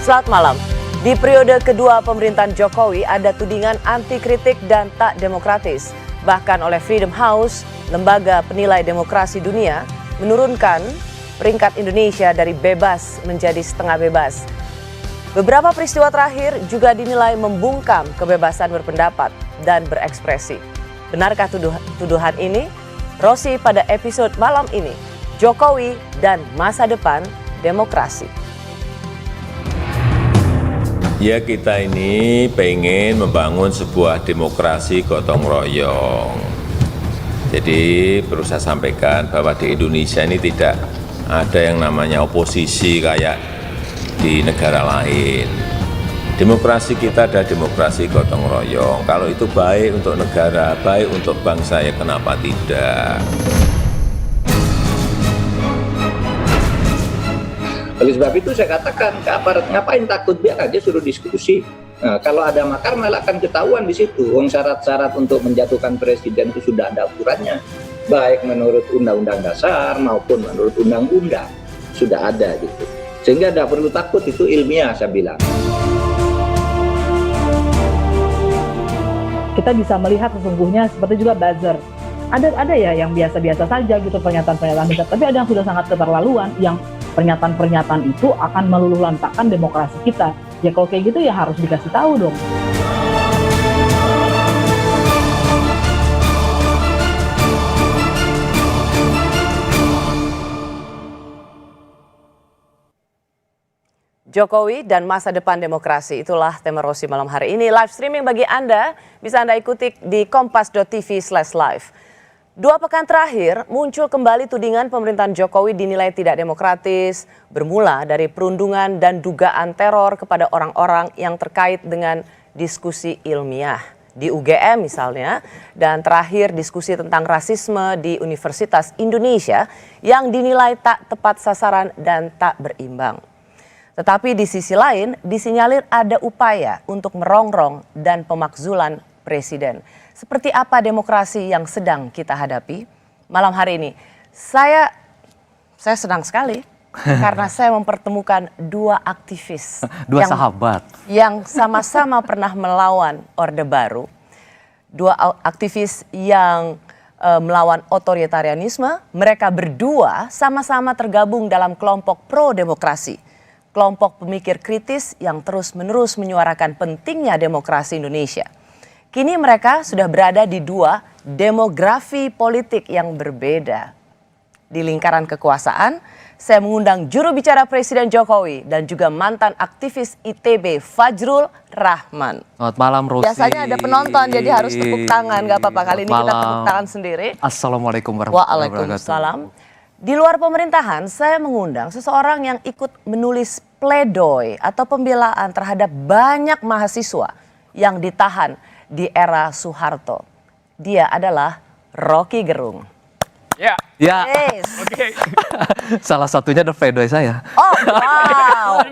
Selamat malam. Di periode kedua pemerintahan Jokowi ada tudingan anti kritik dan tak demokratis. Bahkan oleh Freedom House, lembaga penilai demokrasi dunia, menurunkan peringkat Indonesia dari bebas menjadi setengah bebas. Beberapa peristiwa terakhir juga dinilai membungkam kebebasan berpendapat dan berekspresi. Benarkah tuduhan ini? Rosi pada episode malam ini, Jokowi dan masa depan demokrasi. Ya, kita ini pengen membangun sebuah demokrasi gotong royong. Jadi perlu saya sampaikan bahwa di Indonesia ini tidak ada yang namanya oposisi kayak di negara lain. Demokrasi kita adalah demokrasi gotong royong. Kalau itu baik untuk negara, baik untuk bangsa, ya kenapa tidak? Oleh sebab itu saya katakan ke aparat, ngapain takut, biar aja suruh diskusi. Nah, kalau ada makar malah akan ketahuan di situ. Syarat-syarat untuk menjatuhkan presiden itu sudah ada aturannya, baik menurut Undang-Undang Dasar maupun menurut Undang-Undang sudah ada gitu. Sehingga tidak perlu takut, itu ilmiah saya bilang. Kita bisa melihat sesungguhnya seperti juga buzzer. Ada ya yang biasa-biasa saja gitu pernyataan-pernyataan, tapi ada yang sudah sangat keterlaluan, yang pernyataan-pernyataan itu akan meluluh lantakkan demokrasi kita. Ya kalau kayak gitu ya harus dikasih tahu dong. Jokowi dan masa depan demokrasi, itulah tema Rosi malam hari ini. Live streaming bagi Anda, bisa Anda ikuti di kompas.tv/live. 2 pekan terakhir muncul kembali tudingan pemerintahan Jokowi dinilai tidak demokratis, bermula dari perundungan dan dugaan teror kepada orang-orang yang terkait dengan diskusi ilmiah di UGM misalnya, dan terakhir diskusi tentang rasisme di Universitas Indonesia yang dinilai tak tepat sasaran dan tak berimbang. Tetapi di sisi lain disinyalir ada upaya untuk merongrong dan pemakzulan presiden. Seperti apa demokrasi yang sedang kita hadapi? Malam hari ini saya senang sekali karena saya mempertemukan 2 aktivis, sahabat yang sama-sama pernah melawan Orde Baru. 2 aktivis yang melawan otoritarianisme. Mereka berdua sama-sama tergabung dalam kelompok pro demokrasi, kelompok pemikir kritis yang terus-menerus menyuarakan pentingnya demokrasi Indonesia. Kini mereka sudah berada di 2 demografi politik yang berbeda. Di lingkaran kekuasaan, saya mengundang juru bicara Presiden Jokowi dan juga mantan aktivis ITB Fajrul Rahman. Selamat malam, Rosi. Biasanya ada penonton jadi harus tepuk tangan, gak apa-apa. Kali ini kita tepuk tangan sendiri. Assalamualaikum warahmatullahi wabarakatuh. Waalaikumsalam. Di luar pemerintahan, saya mengundang seseorang yang ikut menulis pledoi atau pembelaan terhadap banyak mahasiswa yang ditahan di era Soeharto. Dia adalah Rocky Gerung. Ya. Yes. Oke. Salah satunya adalah pledoi saya. Oh, wow.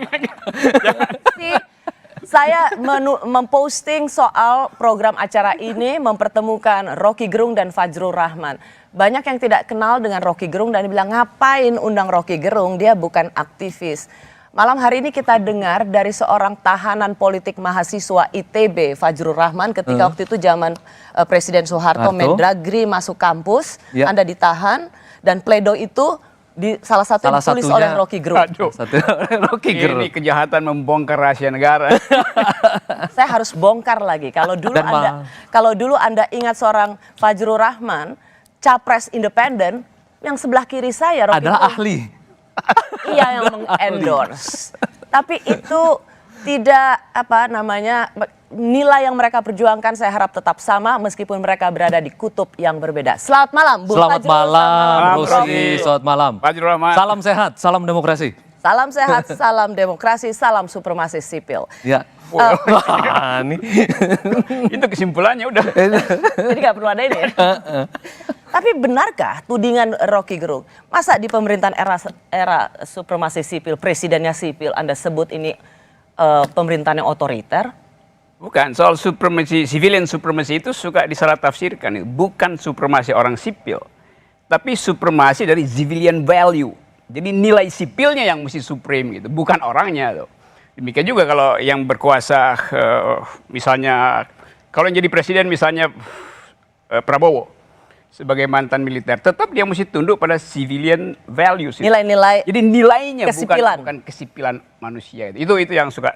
Saya memposting soal program acara ini, mempertemukan Rocky Gerung dan Fajrul Rahman. Banyak yang tidak kenal dengan Rocky Gerung dan bilang, ngapain undang Rocky Gerung, dia bukan aktivis. Malam hari ini kita dengar dari seorang tahanan politik mahasiswa ITB, Fajrul Rahman, ketika waktu itu zaman Presiden Soeharto, Mendagri masuk kampus, Anda ditahan, dan pledoi itu salah satu ditulis oleh Rocky Gerung. Rocky Gerung. Ini kejahatan membongkar rahasia negara. Saya harus bongkar lagi. Kalau dulu Anda ingat seorang Fajrul Rahman, capres independen, yang sebelah kiri saya Rocky adalah Gerung. ahli. Iya, yang mengendorse. Tapi itu tidak nilai yang mereka perjuangkan saya harap tetap sama meskipun mereka berada di kutub yang berbeda. Selamat malam, Bu Selamat Fajrul. malam, Rosi. Selamat malam. Fajrul Rahman. Salam sehat, salam demokrasi. Salam sehat, salam demokrasi, salam supremasi sipil. Ya. Itu kesimpulannya udah. Jadi nggak perlu ada ini ya. Tapi benarkah tudingan Rocky Gerung? Masa di pemerintahan era supremasi sipil, presidennya sipil, Anda sebut ini pemerintahan yang otoriter? Bukan, soal supremasi, civilian supremacy itu suka disalah tafsirkan. Bukan supremasi orang sipil, tapi supremasi dari civilian value. Jadi nilai sipilnya yang mesti supreme gitu, bukan orangnya tuh. Demikian juga kalau yang berkuasa, misalnya kalau yang jadi presiden misalnya Prabowo sebagai mantan militer, tetap dia mesti tunduk pada civilian values. Nilai-nilai Jadi nilainya kesipilan. bukan kesipilan manusia itu. Itu yang suka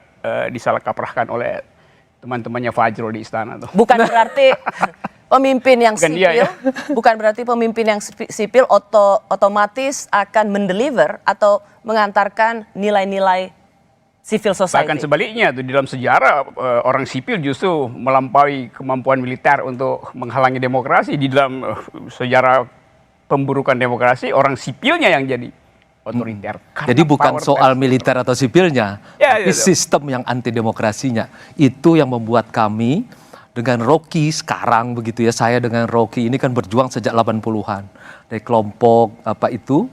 disalah kaprahkan oleh teman-temannya Fajrul di istana tuh. Bukan berarti pemimpin yang Bukan dia, sipil, ya. bukan berarti pemimpin yang sipil otomatis akan mendeliver atau mengantarkan nilai-nilai civil society. Bahkan sebaliknya tuh di dalam sejarah orang sipil justru melampaui kemampuan militer untuk menghalangi demokrasi. Di dalam sejarah pemburukan demokrasi, orang sipilnya yang jadi otoriter. Jadi bukan power soal pers. militer atau sipilnya, Ya, tapi itu. sistem yang anti demokrasinya. Itu yang membuat kami dengan Rocky sekarang begitu ya, saya dengan Rocky ini kan berjuang sejak 80-an. Dari kelompok apa itu,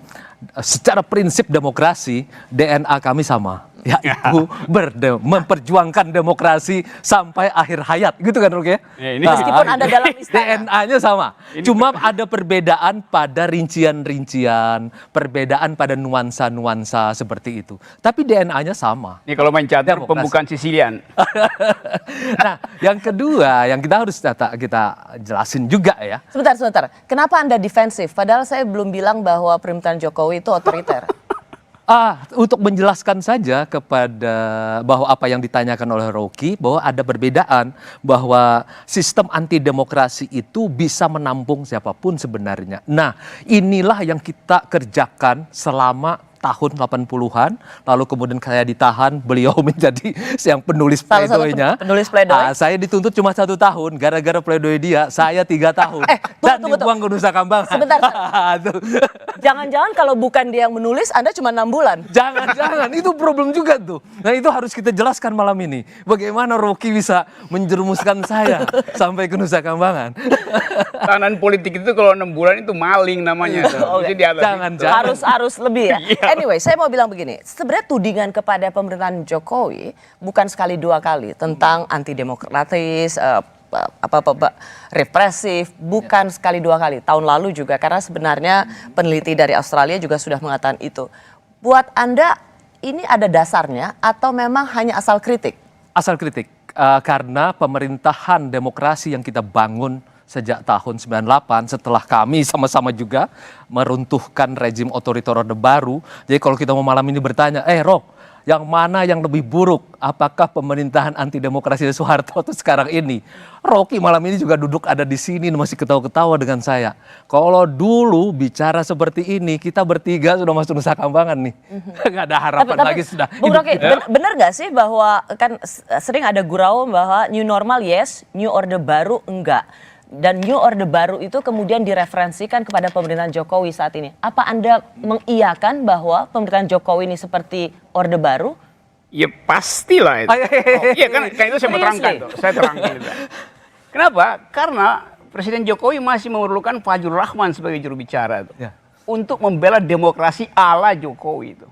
secara prinsip demokrasi, DNA kami sama. Yaitu memperjuangkan demokrasi sampai akhir hayat. Gitu kan Rocky ya? Ya, ini Meskipun Anda dalam istana. DNA-nya sama. Cuma ada perbedaan pada rincian-rincian, perbedaan pada nuansa-nuansa seperti itu. Tapi DNA-nya sama. Ini kalau main catur Demokrasi. pembukaan Sicilian. Nah, yang kedua yang kita harus kita jelasin juga ya. Sebentar. Kenapa Anda defensif? Padahal saya belum bilang bahwa pemerintahan Jokowi itu otoriter. Untuk menjelaskan saja kepada bahwa apa yang ditanyakan oleh Rocky, bahwa ada perbedaan, bahwa sistem anti demokrasi itu bisa menampung siapapun sebenarnya. Nah, inilah yang kita kerjakan selama tahun 80-an, lalu kemudian saya ditahan, beliau menjadi yang penulis Salah satu pledoinya. penulis pledoi. Saya dituntut cuma 1 tahun, gara-gara pledoi dia, saya 3 tahun. Dan dibuang ke Nusa Kambangan. Sebentar. Tuh. Jangan-jangan kalau bukan dia yang menulis, Anda cuma 6 bulan. Jangan, itu problem juga tuh. Nah itu harus kita jelaskan malam ini. Bagaimana Rocky bisa menjerumuskan saya sampai ke Nusa Kambangan. Tahanan politik itu kalau 6 bulan itu maling namanya. Mesti di atas Jangan, itu. jangan. Harus lebih ya. Iya. Anyway, saya mau bilang begini. Sebenarnya tudingan kepada pemerintahan Jokowi bukan sekali 2 kali tentang anti demokratis, represif, bukan sekali 2 kali. Tahun lalu juga, karena sebenarnya peneliti dari Australia juga sudah mengatakan itu. Buat Anda ini ada dasarnya atau memang hanya asal kritik? Asal kritik. Karena pemerintahan demokrasi yang kita bangun sejak tahun 98 setelah kami sama-sama juga meruntuhkan rezim otoriter Orde Baru. Jadi kalau kita mau malam ini bertanya, Rock, yang mana yang lebih buruk? Apakah pemerintahan anti demokrasi Soeharto atau sekarang ini? Rocky malam ini juga duduk ada di sini masih ketawa-ketawa dengan saya. Kalau dulu bicara seperti ini, kita bertiga sudah masuk Nusa Kambangan nih. Nggak ada harapan lagi sudah. Bung Rocky, benar nggak sih bahwa kan sering ada gurau bahwa new normal yes, new orde baru enggak. Dan new orde baru itu kemudian direferensikan kepada pemerintahan Jokowi saat ini. Apa Anda mengiyakan bahwa pemerintahan Jokowi ini seperti orde baru? Ya pastilah itu. Iya kan itu saya mau terangkan tuh. Saya terangkan itu. Kenapa? Karena Presiden Jokowi masih memerlukan Fajrul Rahman sebagai juru bicara tuh. Ya. Untuk membela demokrasi ala Jokowi itu.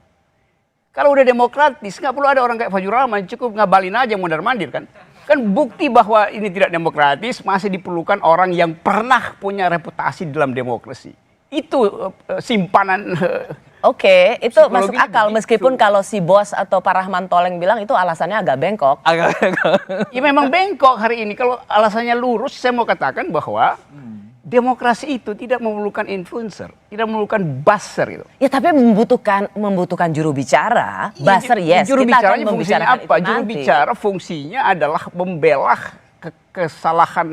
Kalau udah demokratis nggak perlu ada orang kayak Fajrul Rahman, cukup ngabalin aja mondar-mandir kan. Kan bukti bahwa ini tidak demokratis masih diperlukan orang yang pernah punya reputasi dalam demokrasi. Itu simpanan. Oke, itu masuk Psikologinya akal begitu. meskipun kalau si bos atau Pak Rahman Toleng bilang itu alasannya agak bengkok. Ya memang bengkok hari ini. Kalau alasannya lurus, saya mau katakan bahwa demokrasi itu tidak memerlukan influencer, tidak memerlukan buzzer gitu. Ya tapi membutuhkan juru bicara, buzzer yes. Juru kita akan bicaranya fungsinya membicarakan apa? itu Juru nanti. bicara fungsinya adalah membelah kesalahan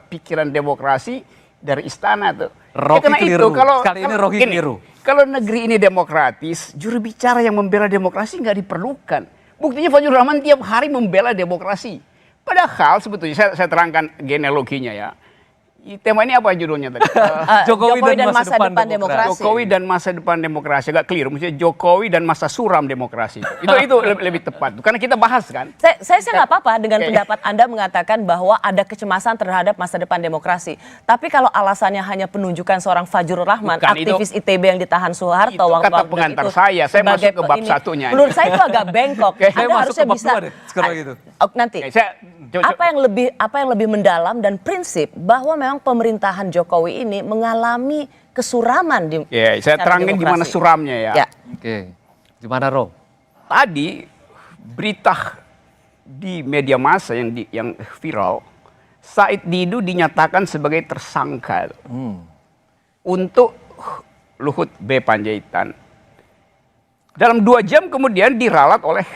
pikiran demokrasi dari istana tuh. Rocky keliru. Kali ini Rocky gini, keliru. Kalau negeri ini demokratis, juru bicara yang membela demokrasi nggak diperlukan. Buktinya Fajrul Rahman tiap hari membela demokrasi. Padahal sebetulnya saya terangkan genealoginya ya. Tema ini apa judulnya tadi? Jokowi dan masa depan demokrasi. Jokowi dan masa depan demokrasi. Agak clear, maksudnya Jokowi dan masa suram demokrasi. Itu lebih tepat. Karena kita bahas kan. Saya nggak apa-apa dengan pendapat Anda mengatakan bahwa ada kecemasan terhadap masa depan demokrasi. Tapi kalau alasannya hanya penunjukan seorang Fajrul Rahman, Bukan, aktivis ITB yang ditahan Soeharto, Itu kata pengantar saya sebagai masuk ke bab ini, satunya. menurut saya itu agak bengkok. Oke. Saya Anda masuk harusnya ke bab bisa. 2 deh, sekarang gitu. Nanti. Oke, Apa yang lebih mendalam dan prinsip bahwa memang pemerintahan Jokowi ini mengalami kesuraman di Ya, saya secara terangin demokrasi. gimana suramnya ya. Ya. Oke, gimana Ro? Tadi berita di media massa yang viral, Said Didu dinyatakan sebagai tersangka untuk Luhut B. Panjaitan. Dalam 2 jam kemudian diralat oleh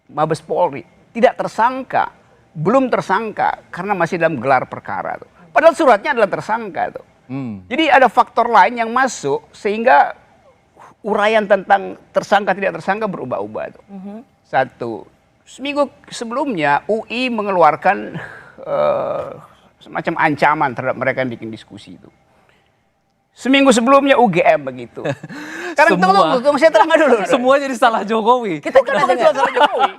Mabes Polri. Tidak tersangka, belum tersangka karena masih dalam gelar perkara. Padahal suratnya adalah tersangka. Jadi ada faktor lain yang masuk sehingga uraian tentang tersangka tidak tersangka berubah-ubah. Satu, seminggu sebelumnya UI mengeluarkan semacam ancaman terhadap mereka yang bikin diskusi itu. Seminggu sebelumnya UGM begitu. Sekarang tunggu, saya terangkan dulu. Semua jadi salah Jokowi. Kita Bukan salah Jokowi.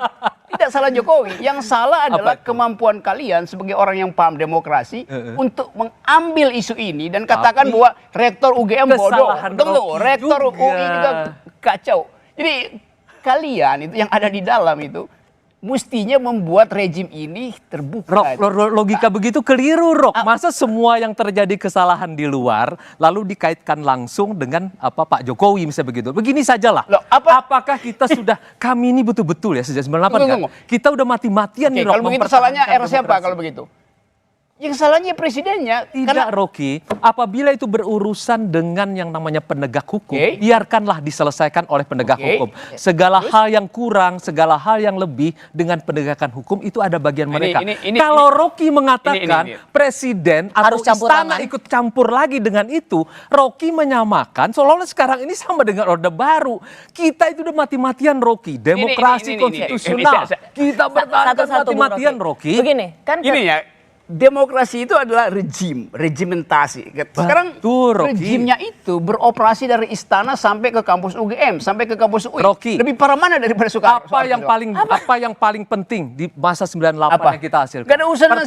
Tidak salah Jokowi. Yang salah adalah kemampuan kalian sebagai orang yang paham demokrasi untuk mengambil isu ini dan katakan bahwa rektor UGM bodoh. Tunggu, rektor UI juga kacau. Jadi kalian itu yang ada di dalam itu mestinya membuat rejim ini terbuka. Logika begitu keliru, Rok. Masa semua yang terjadi kesalahan di luar lalu dikaitkan langsung dengan Pak Jokowi misalnya begitu. Begini sajalah. Apakah kita sudah, kami ini betul-betul ya sejak 98 kan? Kita udah mati-matian nih, Rok. Kalau begitu salahnya era siapa kalau begitu? Yang salahnya presidennya. Tidak, Rocky. Apabila itu berurusan dengan yang namanya penegak hukum, biarkanlah diselesaikan oleh penegak hukum. Segala hal yang kurang, segala hal yang lebih dengan penegakan hukum itu ada bagian mereka. Kalau Rocky mengatakan presiden atau istana ikut campur lagi dengan itu, Rocky menyamakan seolah-olah sekarang ini sama dengan Orde Baru. Kita itu udah mati-matian, Rocky. Demokrasi konstitusional. Kita bertahan mati-matian, Rocky. Begini, kan demokrasi itu adalah regimentasi. Sekarang rejimnya itu beroperasi dari istana sampai ke kampus UGM, sampai ke kampus UI. Rocky, lebih parah mana daripada Soekarno? Apa yang paling penting di masa 98 yang kita hasilkan? Gak ada urusan dengan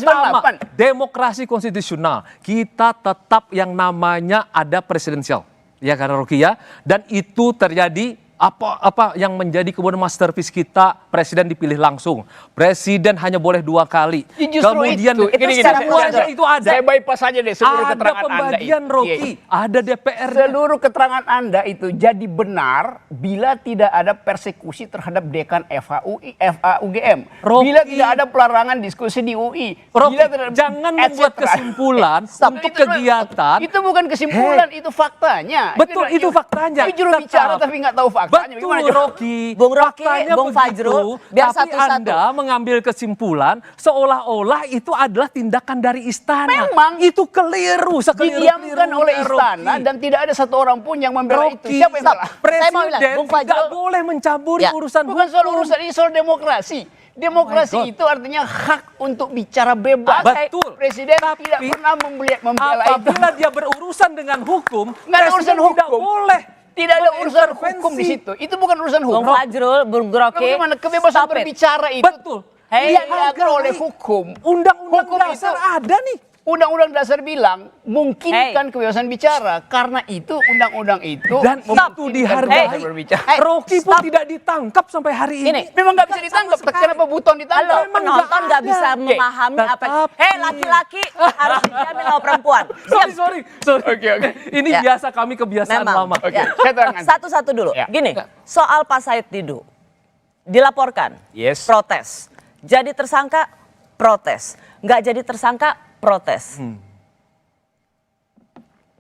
98. Demokrasi konstitusional. Kita tetap yang namanya ada presidensial. Ya kan, Rocky ya? Dan itu terjadi apa yang menjadi kemudian masterpiece kita, presiden dipilih langsung. Presiden hanya boleh 2 kali. Kemudian itu ada. Saya bypass saja deh seluruh keterangan Anda. Ada pembagian, Rocky. Ada DPR. Seluruh keterangan Anda itu jadi benar bila tidak ada persekusi terhadap dekan UGM. Bila tidak ada pelarangan diskusi di UI. Jangan membuat kesimpulan untuk kegiatan. Itu bukan kesimpulan, itu faktanya. Betul, itu faktanya. Itu juru bicara tapi nggak tahu faktanya. Betul, Rocky. Bung Rocky, Faktanya Bung Fajrul, biar tapi satu-satu. Anda mengambil kesimpulan seolah-olah itu adalah tindakan dari istana. Memang itu keliru, didiamkan oleh istana dan tidak ada satu orang pun yang membela itu. Siapa yang salah? Presiden tidak boleh mencampuri urusan bukan soal urusan ini, soal demokrasi. Demokrasi itu artinya hak untuk bicara bebas. Betul. Presiden tidak pernah membela itu. Apabila dia berurusan dengan hukum, nggak ada urusan hukum. Tidak boleh. Tidak ada urusan hukum di situ. Itu bukan urusan hukum. Bung Fajrul, Bung Rocky. Bagaimana kebebasan berbicara itu? Betul. Dia diatur oleh hukum. Undang-undang dasar ada nih. Undang-undang dasar bilang mungkinkan kebebasan bicara, karena itu undang-undang itu dan itu dihargai. Rocky pun tidak ditangkap sampai hari ini. Memang nggak bisa ditangkap. Kenapa Buton ditangkap? Penonton nggak bisa memahami apa. Laki-laki harus dijamin sama perempuan. Sorry. Oke. Ini biasa kami kebiasaan lama. Satu-satu dulu. Gini, soal Pak Said Didu dilaporkan, protes. Jadi tersangka, protes. Nggak jadi tersangka, protes.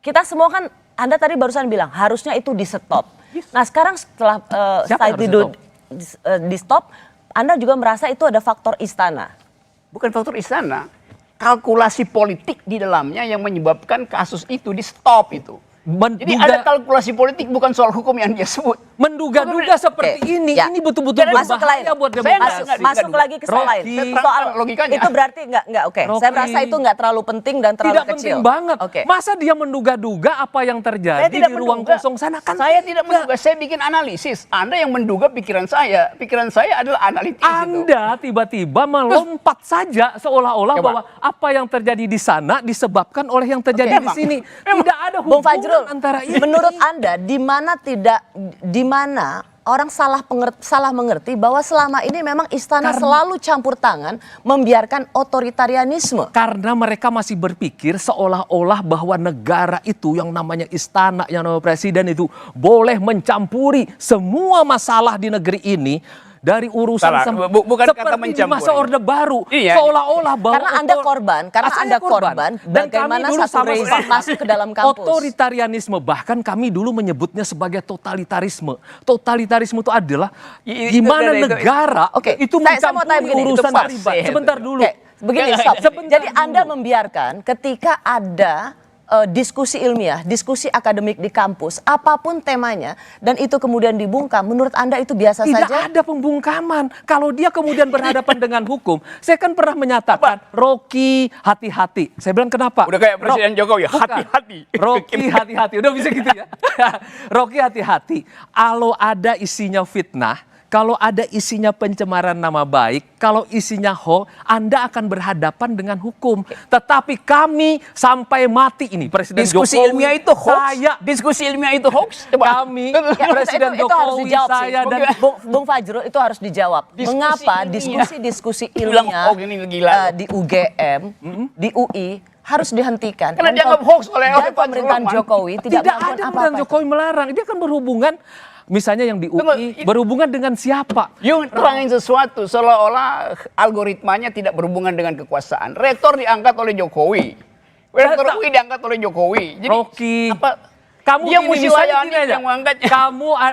Kita semua kan, Anda tadi barusan bilang harusnya itu di stop. Nah sekarang setelah Said Didu di stop, Anda juga merasa itu ada faktor istana. Bukan faktor istana, kalkulasi politik di dalamnya yang menyebabkan kasus itu di stop itu. Jadi ada kalkulasi politik, bukan soal hukum yang dia sebut. Menduga-duga seperti ini betul-betul berbahaya buat demokrasi. Masuk lagi ke soal lain. Soal logikanya. Itu berarti nggak oke. Saya merasa itu nggak terlalu penting dan terlalu tidak kecil. Tidak penting banget. Masa dia menduga-duga apa yang terjadi di ruang kosong sana kan? Saya tidak menduga, saya bikin analisis. Anda yang menduga pikiran saya. Pikiran saya adalah analitis. Anda tiba-tiba melompat saja seolah-olah bahwa apa yang terjadi di sana disebabkan oleh yang terjadi di sini. Tidak ada hubungan antara ini. Menurut Anda di mana orang salah mengerti bahwa selama ini memang istana selalu campur tangan membiarkan otoritarianisme? Karena mereka masih berpikir seolah-olah bahwa negara itu yang namanya istana, yang namanya presiden itu boleh mencampuri semua masalah di negeri ini dari urusan Salah, bukan kata seperti di masa mencampuri. Orde Baru. Iya. Seolah-olah bahwa Karena Anda korban, Saya korban. Dan bagaimana kami dulu satu rezim masuk ke dalam kampus. Otoritarianisme, bahkan kami dulu menyebutnya sebagai totalitarisme. Totalitarisme itu adalah Itu gimana dari itu. negara Oke, itu saya mau tanya mencampuri begini, urusan itu pribadi. fase. Sebentar dulu. Oke, begini, Nggak, stop. sebentar Jadi dulu. Anda membiarkan ketika ada diskusi ilmiah, diskusi akademik di kampus, apapun temanya, dan itu kemudian dibungkam, menurut Anda itu biasa Tidak saja? ada pembungkaman. Kalau dia kemudian berhadapan dengan hukum, saya kan pernah menyatakan, Rocky hati-hati. Saya bilang kenapa? Udah kayak Presiden Jokowi, Bukan. hati-hati. Rocky hati-hati. Udah bisa gitu ya. Rocky hati-hati. Kalau ada isinya fitnah, kalau ada isinya pencemaran nama baik, kalau isinya hoax, Anda akan berhadapan dengan hukum. Tetapi kami sampai mati ini, Presiden Diskusi Jokowi, ilmiah itu hoax. saya, Diskusi ilmiah itu hoax. Coba. kami, Ya, Presiden itu harus Jokowi, dijawab sih. saya dan Bung Fajrul itu harus dijawab. Diskusi Mengapa ilmiah. diskusi-diskusi Bilang ilmiah hoax ini gila. di UGM, di UI harus dihentikan? Karena Dan dianggap hoax oleh dan pemerintahan Fajrul Rahman. Jokowi tidak tidak melakukan ada apa-apa. pemerintahan Jokowi melarang. Dia kan berhubungan, misalnya yang di UI, berhubungan dengan siapa? Yung terangin sesuatu seolah-olah algoritmanya tidak berhubungan dengan kekuasaan. Rektor diangkat oleh Jokowi. Rektor UI diangkat oleh Jokowi. Jadi Rocky, apa? kamu Dia gini, mesti misalnya layani gini aja. yang mengangkatnya.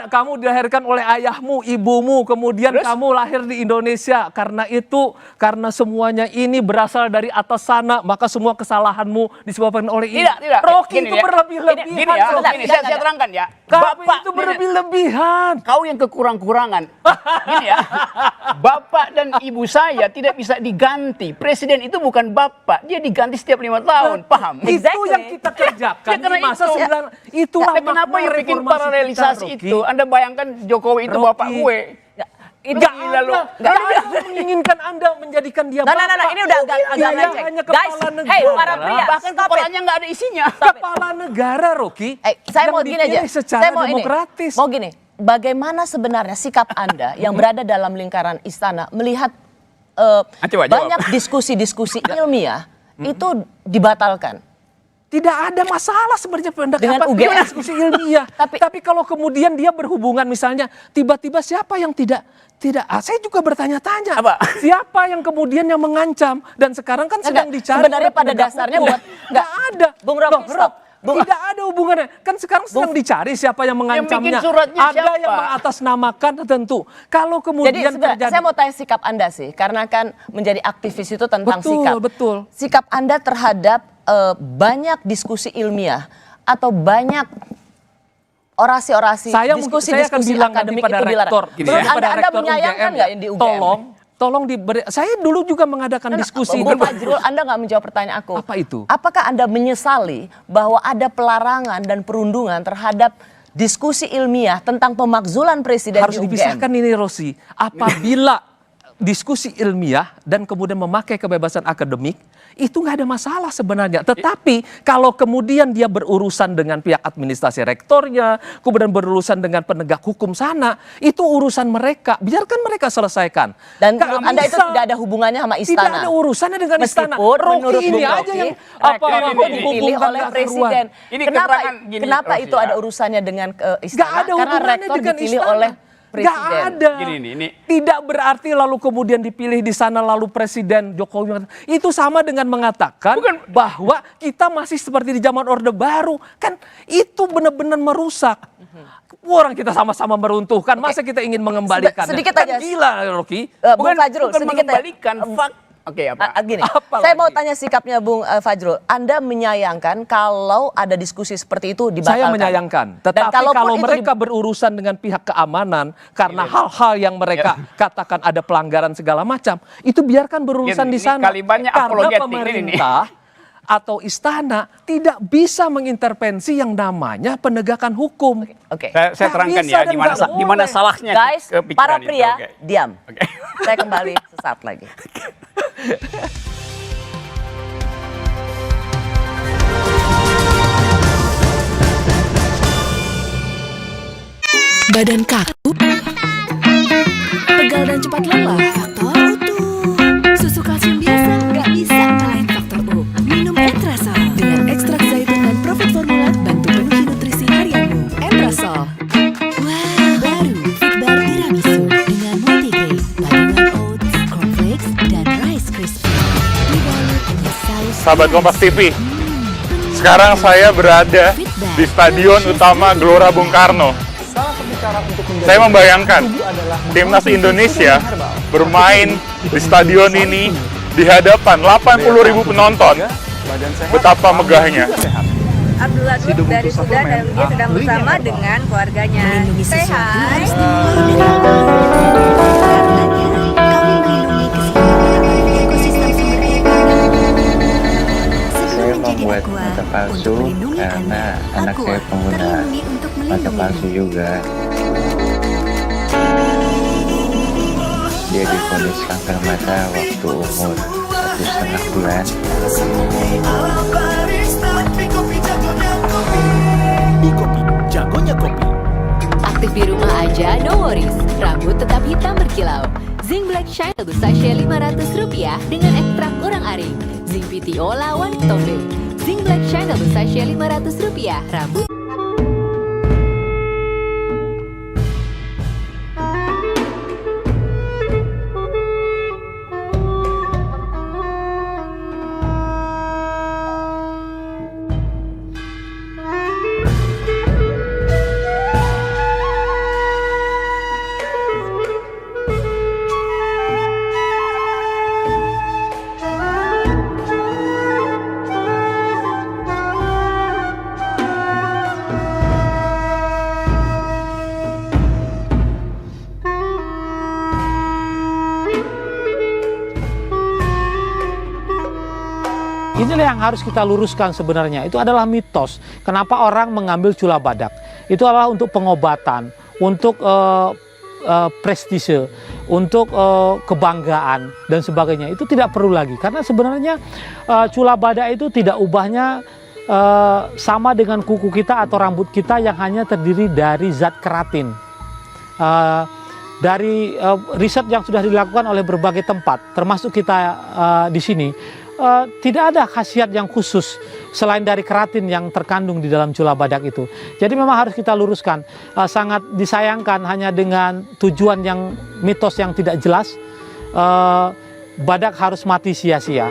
Kamu dilahirkan oleh ayahmu, ibumu, kemudian Terus? kamu lahir di Indonesia. Karena semuanya ini berasal dari atas sana, maka semua kesalahanmu disebabkan oleh ini. Tidak. Rocky Gini itu ya. berlebih-lebihan. Gini ya, Rocky. gini, saya terangkan ya. Kamu itu berlebih-lebihan. Kau yang kekurang-kurangan. Gini ya. Bapak dan ibu saya tidak bisa diganti. Presiden itu bukan bapak, dia diganti setiap 5 tahun. Paham? Itu Exactly. yang kita kerjakan Ya, karena di masa itu. 9. Itulah Nah, kenapa makna yang bikin reformasi paralelisasi kita, Rocky. itu? Anda bayangkan Jokowi itu Rocky. bapak gue. Enggak Gila lu. ada yang menginginkan Anda menjadikan dia Nah, bapak. ini udah agak Dia lecek. hanya Guys, kepala negara. hey, para pria, Bahkan stop it. kepalanya nggak ada isinya. Kepala negara, Rocky. Saya yang mau gini aja. dipilih secara Saya mau demokratis. Mau gini. Bagaimana sebenarnya sikap Anda yang berada dalam lingkaran istana melihat Coba jawab. banyak diskusi-diskusi ilmiah itu dibatalkan? Tidak ada masalah sebenarnya Dengan pendekatan UGM. diskusi ilmiah. Tapi- Tapi kalau kemudian dia berhubungan misalnya tiba-tiba siapa yang tidak saya juga bertanya-tanya. Apa? Siapa yang kemudian yang mengancam dan sekarang kan sedang Enggak, dicari. sebenarnya oleh pada penegak dasarnya hukum. buat Nggak ada. Bung Rocky, Loh, stop. Bung- tidak ada hubungannya. Kan sekarang sedang dicari siapa yang mengancamnya. suratnya Ada siapa? yang mengatasnamakan tentu. Kalau Jadi kemudian sebenarnya terjadi saya mau tanya sikap Anda sih, karena kan menjadi aktivis itu tentang Betul, sikap. betul. Sikap Anda terhadap banyak diskusi ilmiah atau banyak orasi-orasi, saya diskusi-diskusi akan bilang nanti akademik pada itu dilarang. rektor, Menurut pada Anda rektor menyayangkan UGM, nggak yang di UGM? Tolong diberi. Saya dulu juga mengadakan diskusi. Bung Fajrul, Anda nggak menjawab pertanyaan aku. Apa itu? Apakah Anda menyesali bahwa ada pelarangan dan perundungan terhadap diskusi ilmiah tentang pemakzulan presiden Harus di UGM? dipisahkan ini, Rosi. Apabila diskusi ilmiah dan kemudian memakai kebebasan akademik, itu nggak ada masalah sebenarnya. Tetapi kalau kemudian dia berurusan dengan pihak administrasi rektornya, kemudian berurusan dengan penegak hukum sana, itu urusan mereka. Biarkan mereka selesaikan. Dan Nggak menurut Anda itu bisa. tidak ada hubungannya sama Tidak istana? ada urusannya dengan istana. Meskipun Rocky menurut ini Bung aja Rocky, yang rektor ini itu dipilih menghubungkan oleh nggak presiden. keruan. Ini Kenapa keterangan gini, kenapa Rosi, itu ya. ada urusannya dengan istana? Nggak ada Karena hubungannya rektor dengan dipilih istana. oleh presiden. Nggak ada. Ini. Tidak berarti lalu kemudian dipilih di sana lalu Presiden Jokowi mengatakan, itu sama dengan mengatakan bahwa kita masih seperti di zaman Orde Baru. Kan itu benar-benar merusak. Orang kita sama-sama meruntuhkan, masa kita ingin mengembalikan? Sedikit Kan aja. gila, Rocky. Bung Fajrul, bukan sedikit aja. mengembalikan fak. Oke, apa? Gini, Apa saya mau lagi? tanya sikapnya Bung Fajrul. Anda menyayangkan kalau ada diskusi seperti itu dibatalkan? Saya menyayangkan. Dan Tetapi kalaupun kalau itu mereka berurusan dengan pihak keamanan karena hal-hal yang mereka katakan ada pelanggaran segala macam, itu biarkan berurusan Ini di sana. kalimatnya Karena apologetic ini nih. pemerintah atau istana tidak bisa mengintervensi yang namanya penegakan hukum. Oke. Saya Nggak terangkan bisa ya dan di mana nggak di mana boleh. salahnya Guys, kepikiran para itu. pria, Oke. diam. Oke. Saya kembali sesaat lagi. Badan kaku, pegal dan cepat lelah. Faktor utuh. Susu kalsium biasa nggak bisa ngalahin faktor U. Minum Entrasol dengan ekstrak zaitun dan profit formula bantu penuhi nutrisi harianmu. Entrasol. Wah, baru Fitbar Tiramisu dengan multigrain. sahabat Kompas TV. Sekarang saya berada di Stadion Utama Gelora Bung Karno. Saya membayangkan timnas Indonesia bermain di stadion ini di hadapan 80.000 penonton. Betapa megahnya. Abdullah Group dari Sudan dan dia sedang bersama dengan keluarganya. Melindungi Say sesuatu hi. harus dimulai dari awal. Kami melindungi keseimbangan ekosistem sumber daya Saya sebelum menjadi membuat aqua mata untuk palsu melindungi karena Anda. anak Aqua saya pengguna terlindungi untuk mata melindungi. palsu juga. Dia divonis kanker mata waktu umur 1,5 bulan. Aktif di rumah aja, no worries. Rambut tetap hitam berkilau. Zinc Black Shine Lebih Sachet Rp500 dengan ekstrak urang-aring. Zinc PTO lawan tombe. Zinc Black Shine Lebih Sachet Rp500. Rambut Inilah yang harus kita luruskan sebenarnya. Itu adalah mitos. Kenapa orang mengambil cula badak? Itu adalah untuk pengobatan, untuk prestise, untuk kebanggaan dan sebagainya. Itu tidak perlu lagi. Karena sebenarnya cula badak itu tidak ubahnya sama dengan kuku kita atau rambut kita yang hanya terdiri dari zat keratin. Dari riset yang sudah dilakukan oleh berbagai tempat, termasuk kita di sini, tidak ada khasiat yang khusus selain dari keratin yang terkandung di dalam cula badak itu. Jadi memang harus kita luruskan. Sangat disayangkan hanya dengan tujuan yang mitos yang tidak jelas, badak harus mati sia-sia.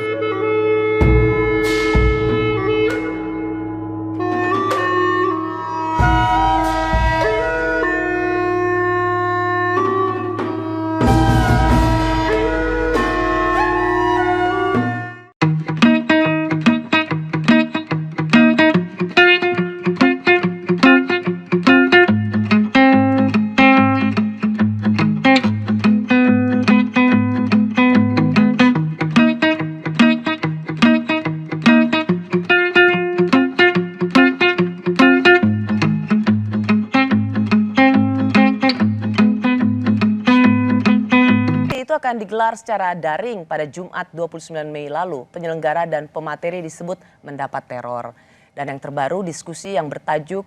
Akan digelar secara daring pada Jumat 29 Mei lalu. Penyelenggara dan pemateri disebut mendapat teror. Dan yang terbaru, diskusi yang bertajuk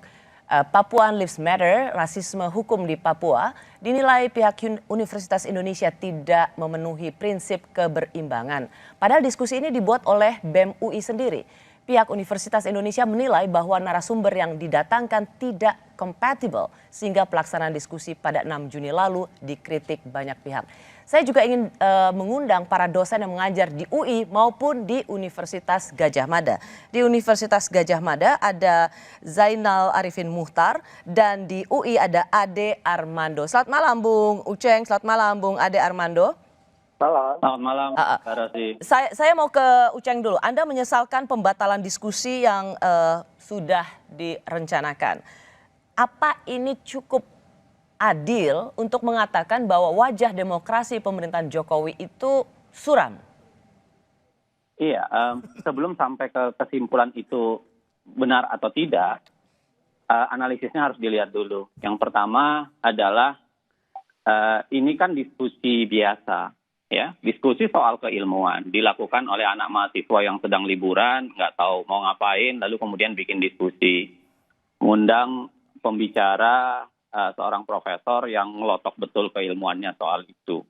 Papuan Lives Matter, rasisme hukum di Papua, dinilai pihak Universitas Indonesia tidak memenuhi prinsip keberimbangan. Padahal diskusi ini dibuat oleh BEM UI sendiri. Pihak Universitas Indonesia menilai bahwa narasumber yang didatangkan tidak kompatibel sehingga pelaksanaan diskusi pada 6 Juni lalu dikritik banyak pihak. Saya juga ingin mengundang para dosen yang mengajar di UI maupun di Universitas Gadjah Mada. Di Universitas Gadjah Mada ada Zainal Arifin Muhtar dan di UI ada Ade Armando. Selamat malam Bung Uceng, selamat malam Bung Ade Armando. Selamat malam, Saya mau ke Uceng dulu. Anda menyesalkan pembatalan diskusi yang sudah direncanakan. Apa ini cukup adil untuk mengatakan bahwa wajah demokrasi pemerintahan Jokowi itu suram? Iya, sebelum sampai ke kesimpulan itu benar atau tidak, analisisnya harus dilihat dulu. Yang pertama adalah ini kan diskusi biasa, ya, diskusi soal keilmuan dilakukan oleh anak mahasiswa yang sedang liburan, nggak tahu mau ngapain, lalu kemudian bikin diskusi, ngundang pembicara seorang profesor yang ngelotok betul keilmuannya soal itu.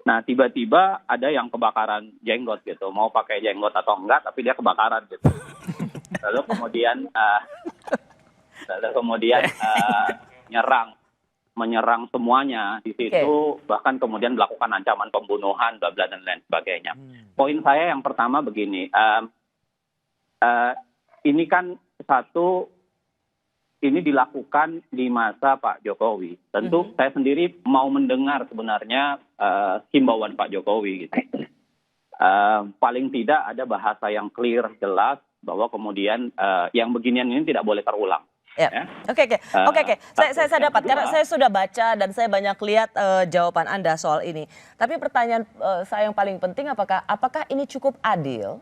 Nah, tiba-tiba ada yang kebakaran jenggot gitu, mau pakai jenggot atau enggak, tapi dia kebakaran gitu. Lalu kemudian menyerang semuanya di situ, bahkan kemudian melakukan ancaman pembunuhan, bla bla dan lain sebagainya. Poin saya yang pertama begini, Ini kan ini dilakukan di masa Pak Jokowi. Tentu saya sendiri mau mendengar sebenarnya himbauan Pak Jokowi gitu. Paling tidak ada bahasa yang clear, jelas bahwa kemudian yang beginian ini tidak boleh terulang. Ya. Oke. Saya dapat karena saya sudah baca dan saya banyak lihat jawaban Anda soal ini. Tapi pertanyaan saya yang paling penting apakah ini cukup adil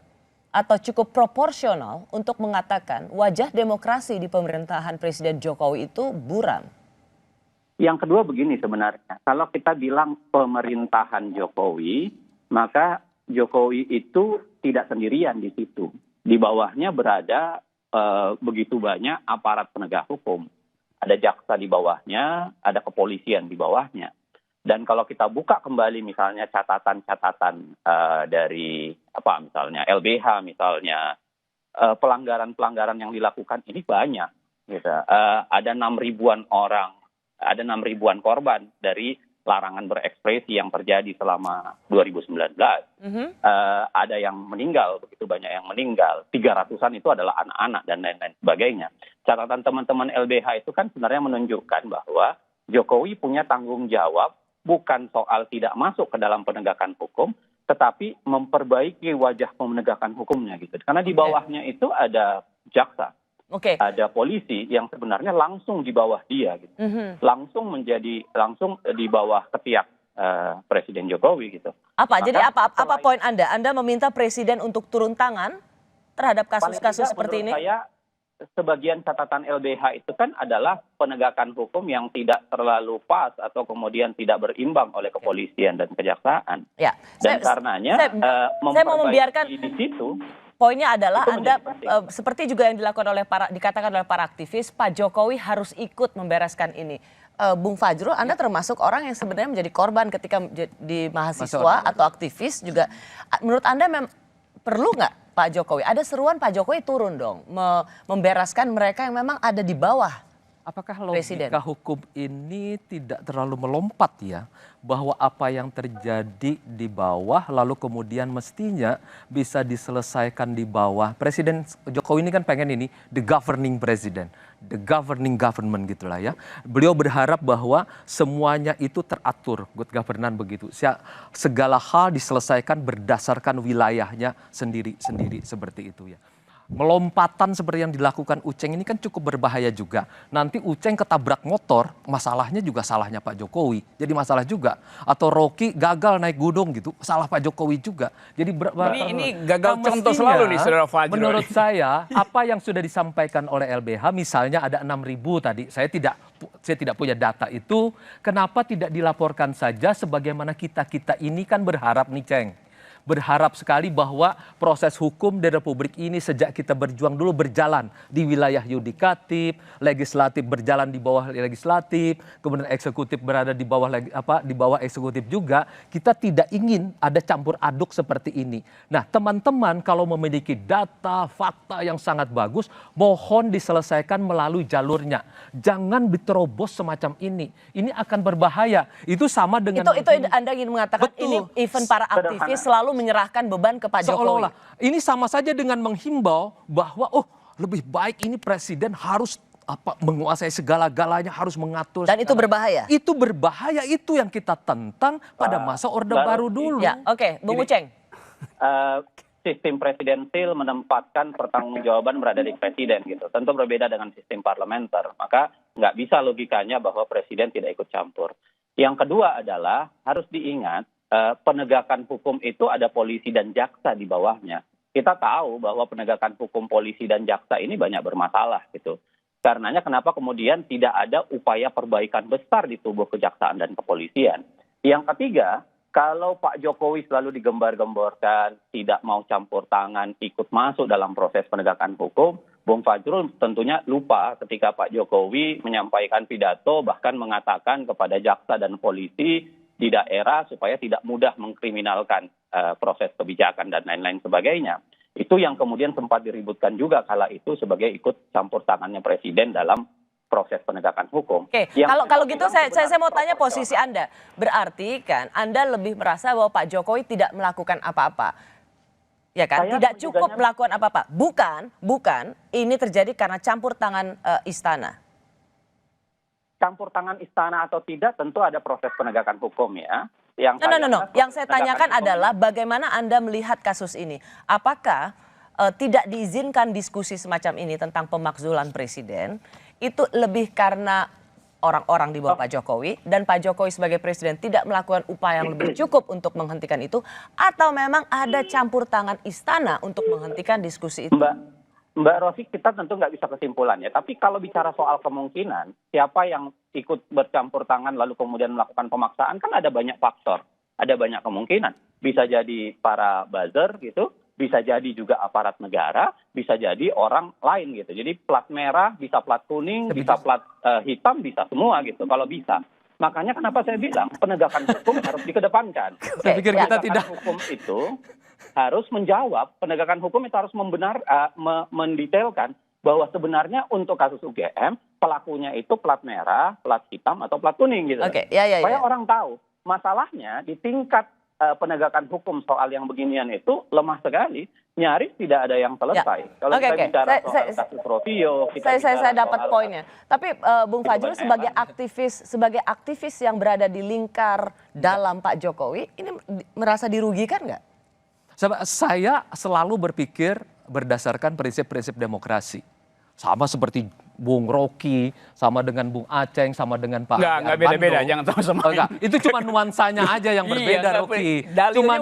atau cukup proporsional untuk mengatakan wajah demokrasi di pemerintahan Presiden Jokowi itu buram? Yang kedua begini sebenarnya, kalau kita bilang pemerintahan Jokowi, maka Jokowi itu tidak sendirian di situ. Di bawahnya berada begitu banyak aparat penegak hukum. Ada jaksa di bawahnya, ada kepolisian di bawahnya. Dan kalau kita buka kembali misalnya catatan-catatan dari misalnya LBH misalnya, pelanggaran-pelanggaran yang dilakukan ini banyak. Gitu. Ada 6.000-an orang, ada 6.000-an korban dari larangan berekspresi yang terjadi selama 2019. Ada yang meninggal, begitu banyak yang meninggal. 300-an itu adalah anak-anak dan lain-lain sebagainya. Catatan teman-teman LBH itu kan sebenarnya menunjukkan bahwa Jokowi punya tanggung jawab bukan soal tidak masuk ke dalam penegakan hukum, tetapi memperbaiki wajah penegakan hukumnya gitu. Karena di bawahnya itu ada jaksa, ada polisi yang sebenarnya langsung di bawah dia, gitu. Langsung di bawah ketiak Presiden Jokowi gitu. Jadi apa poin Anda? Anda meminta Presiden untuk turun tangan terhadap kasus-kasus seperti ini? Saya sebagian catatan LBH itu kan adalah penegakan hukum yang tidak terlalu pas atau kemudian tidak berimbang oleh kepolisian dan kejaksaan. Ya, dan karenanya saya mau membiarkan di situ. Poinnya adalah Anda seperti juga yang dilakukan dikatakan oleh para aktivis, Pak Jokowi harus ikut membereskan ini. Bung Fajrul, Anda termasuk orang yang sebenarnya menjadi korban ketika di mahasiswa atau aktivis juga. Menurut Anda perlu nggak Pak Jokowi? Ada seruan Pak Jokowi turun dong, membereskan mereka yang memang ada di bawah. Apakah Presiden? logika hukum ini tidak terlalu melompat ya? Bahwa apa yang terjadi di bawah lalu kemudian mestinya bisa diselesaikan di bawah. Presiden Jokowi ini kan pengen ini the governing president, the governing government gitulah ya. Beliau berharap bahwa semuanya itu teratur, good governance begitu. Segala hal diselesaikan berdasarkan wilayahnya sendiri-sendiri seperti itu ya. Melompatan seperti yang dilakukan Uceng ini kan cukup berbahaya juga. Nanti Uceng ketabrak motor, masalahnya juga salahnya Pak Jokowi. Jadi masalah juga. Atau Rocky gagal naik gunung gitu, salah Pak Jokowi juga. Jadi ini gagal contoh selalu nih Saudara Fajrul. Menurut saya, apa yang sudah disampaikan oleh LBH, misalnya ada 6.000 tadi, saya tidak punya data itu, kenapa tidak dilaporkan saja sebagaimana kita ini kan berharap nih Ceng. Berharap sekali bahwa proses hukum di Republik ini sejak kita berjuang dulu berjalan di wilayah yudikatif, legislatif berjalan di bawah legislatif, kemudian eksekutif berada di bawah eksekutif juga. Kita tidak ingin ada campur aduk seperti ini. Nah, teman-teman kalau memiliki data, fakta yang sangat bagus, mohon diselesaikan melalui jalurnya. Jangan diterobos semacam ini. Ini akan berbahaya. Itu sama dengan itu Anda ingin mengatakan ini event para aktivis selalu menyerahkan beban ke Pak Jokowi. Ini sama saja dengan menghimbau bahwa lebih baik ini presiden harus menguasai segala-galanya, harus mengatur. Dan itu berbahaya. Itu berbahaya, itu yang kita tentang pada masa Orde Baru dulu. Ya, Bung Uceng. Sistem presidensil menempatkan pertanggungjawaban berada di presiden gitu. Tentu berbeda dengan sistem parlementer. Maka nggak bisa logikanya bahwa presiden tidak ikut campur. Yang kedua adalah harus diingat penegakan hukum itu ada polisi dan jaksa di bawahnya. Kita tahu bahwa penegakan hukum polisi dan jaksa ini banyak bermasalah gitu. Karenanya kenapa kemudian tidak ada upaya perbaikan besar di tubuh kejaksaan dan kepolisian. Yang ketiga, kalau Pak Jokowi selalu digembar-gemborkan, tidak mau campur tangan, ikut masuk dalam proses penegakan hukum, Bung Fajrul tentunya lupa ketika Pak Jokowi menyampaikan pidato bahkan mengatakan kepada jaksa dan polisi di daerah supaya tidak mudah mengkriminalkan proses kebijakan dan lain-lain sebagainya. Itu yang kemudian sempat diributkan juga kala itu sebagai ikut campur tangannya presiden dalam proses penegakan hukum. Kalau gitu saya mau tanya posisi Anda. Berarti kan Anda lebih merasa bahwa Pak Jokowi tidak melakukan apa-apa. Ya kan, Saya tidak cukup menjaganya- melakukan apa-apa. Bukan, ini terjadi karena campur tangan istana. Campur tangan istana atau tidak tentu ada proses penegakan hukum ya. Yang No. Yang saya tanyakan adalah bagaimana Anda melihat kasus ini? Apakah tidak diizinkan diskusi semacam ini tentang pemakzulan presiden itu lebih karena orang-orang di bawah Pak Jokowi dan Pak Jokowi sebagai presiden tidak melakukan upaya yang lebih cukup untuk menghentikan itu, atau memang ada campur tangan istana untuk menghentikan diskusi itu? Mbak Rosi, kita tentu nggak bisa kesimpulan ya. Tapi kalau bicara soal kemungkinan, siapa yang ikut bercampur tangan lalu kemudian melakukan pemaksaan, kan ada banyak faktor. Ada banyak kemungkinan. Bisa jadi para buzzer gitu, bisa jadi juga aparat negara, bisa jadi orang lain gitu. Jadi plat merah, bisa plat kuning, bisa plat hitam, bisa semua gitu kalau bisa. Makanya kenapa saya bilang penegakan hukum harus dikedepankan. Saya pikir kita Penegakan tidak. hukum itu harus menjawab, penegakan hukum itu harus mendetailkan bahwa sebenarnya untuk kasus UGM pelakunya itu plat merah, plat hitam atau plat kuning gitu. Oke, ya. Supaya orang tahu. Masalahnya di tingkat penegakan hukum soal yang beginian itu lemah sekali, nyaris tidak ada yang selesai. Kalau kita bicara soal kasus Rovio, saya dapat poinnya. Tapi Bung Fajrul sebagai aktivis yang berada di lingkar dalam Pak Jokowi, ini merasa dirugikan nggak? Saya selalu berpikir berdasarkan prinsip-prinsip demokrasi. Sama seperti Bung Rocky, sama dengan Bung Aceng, sama dengan Pak Nggak beda-beda, jangan sama-sama. Enggak, itu cuma nuansanya aja yang berbeda, Rocky. Cuma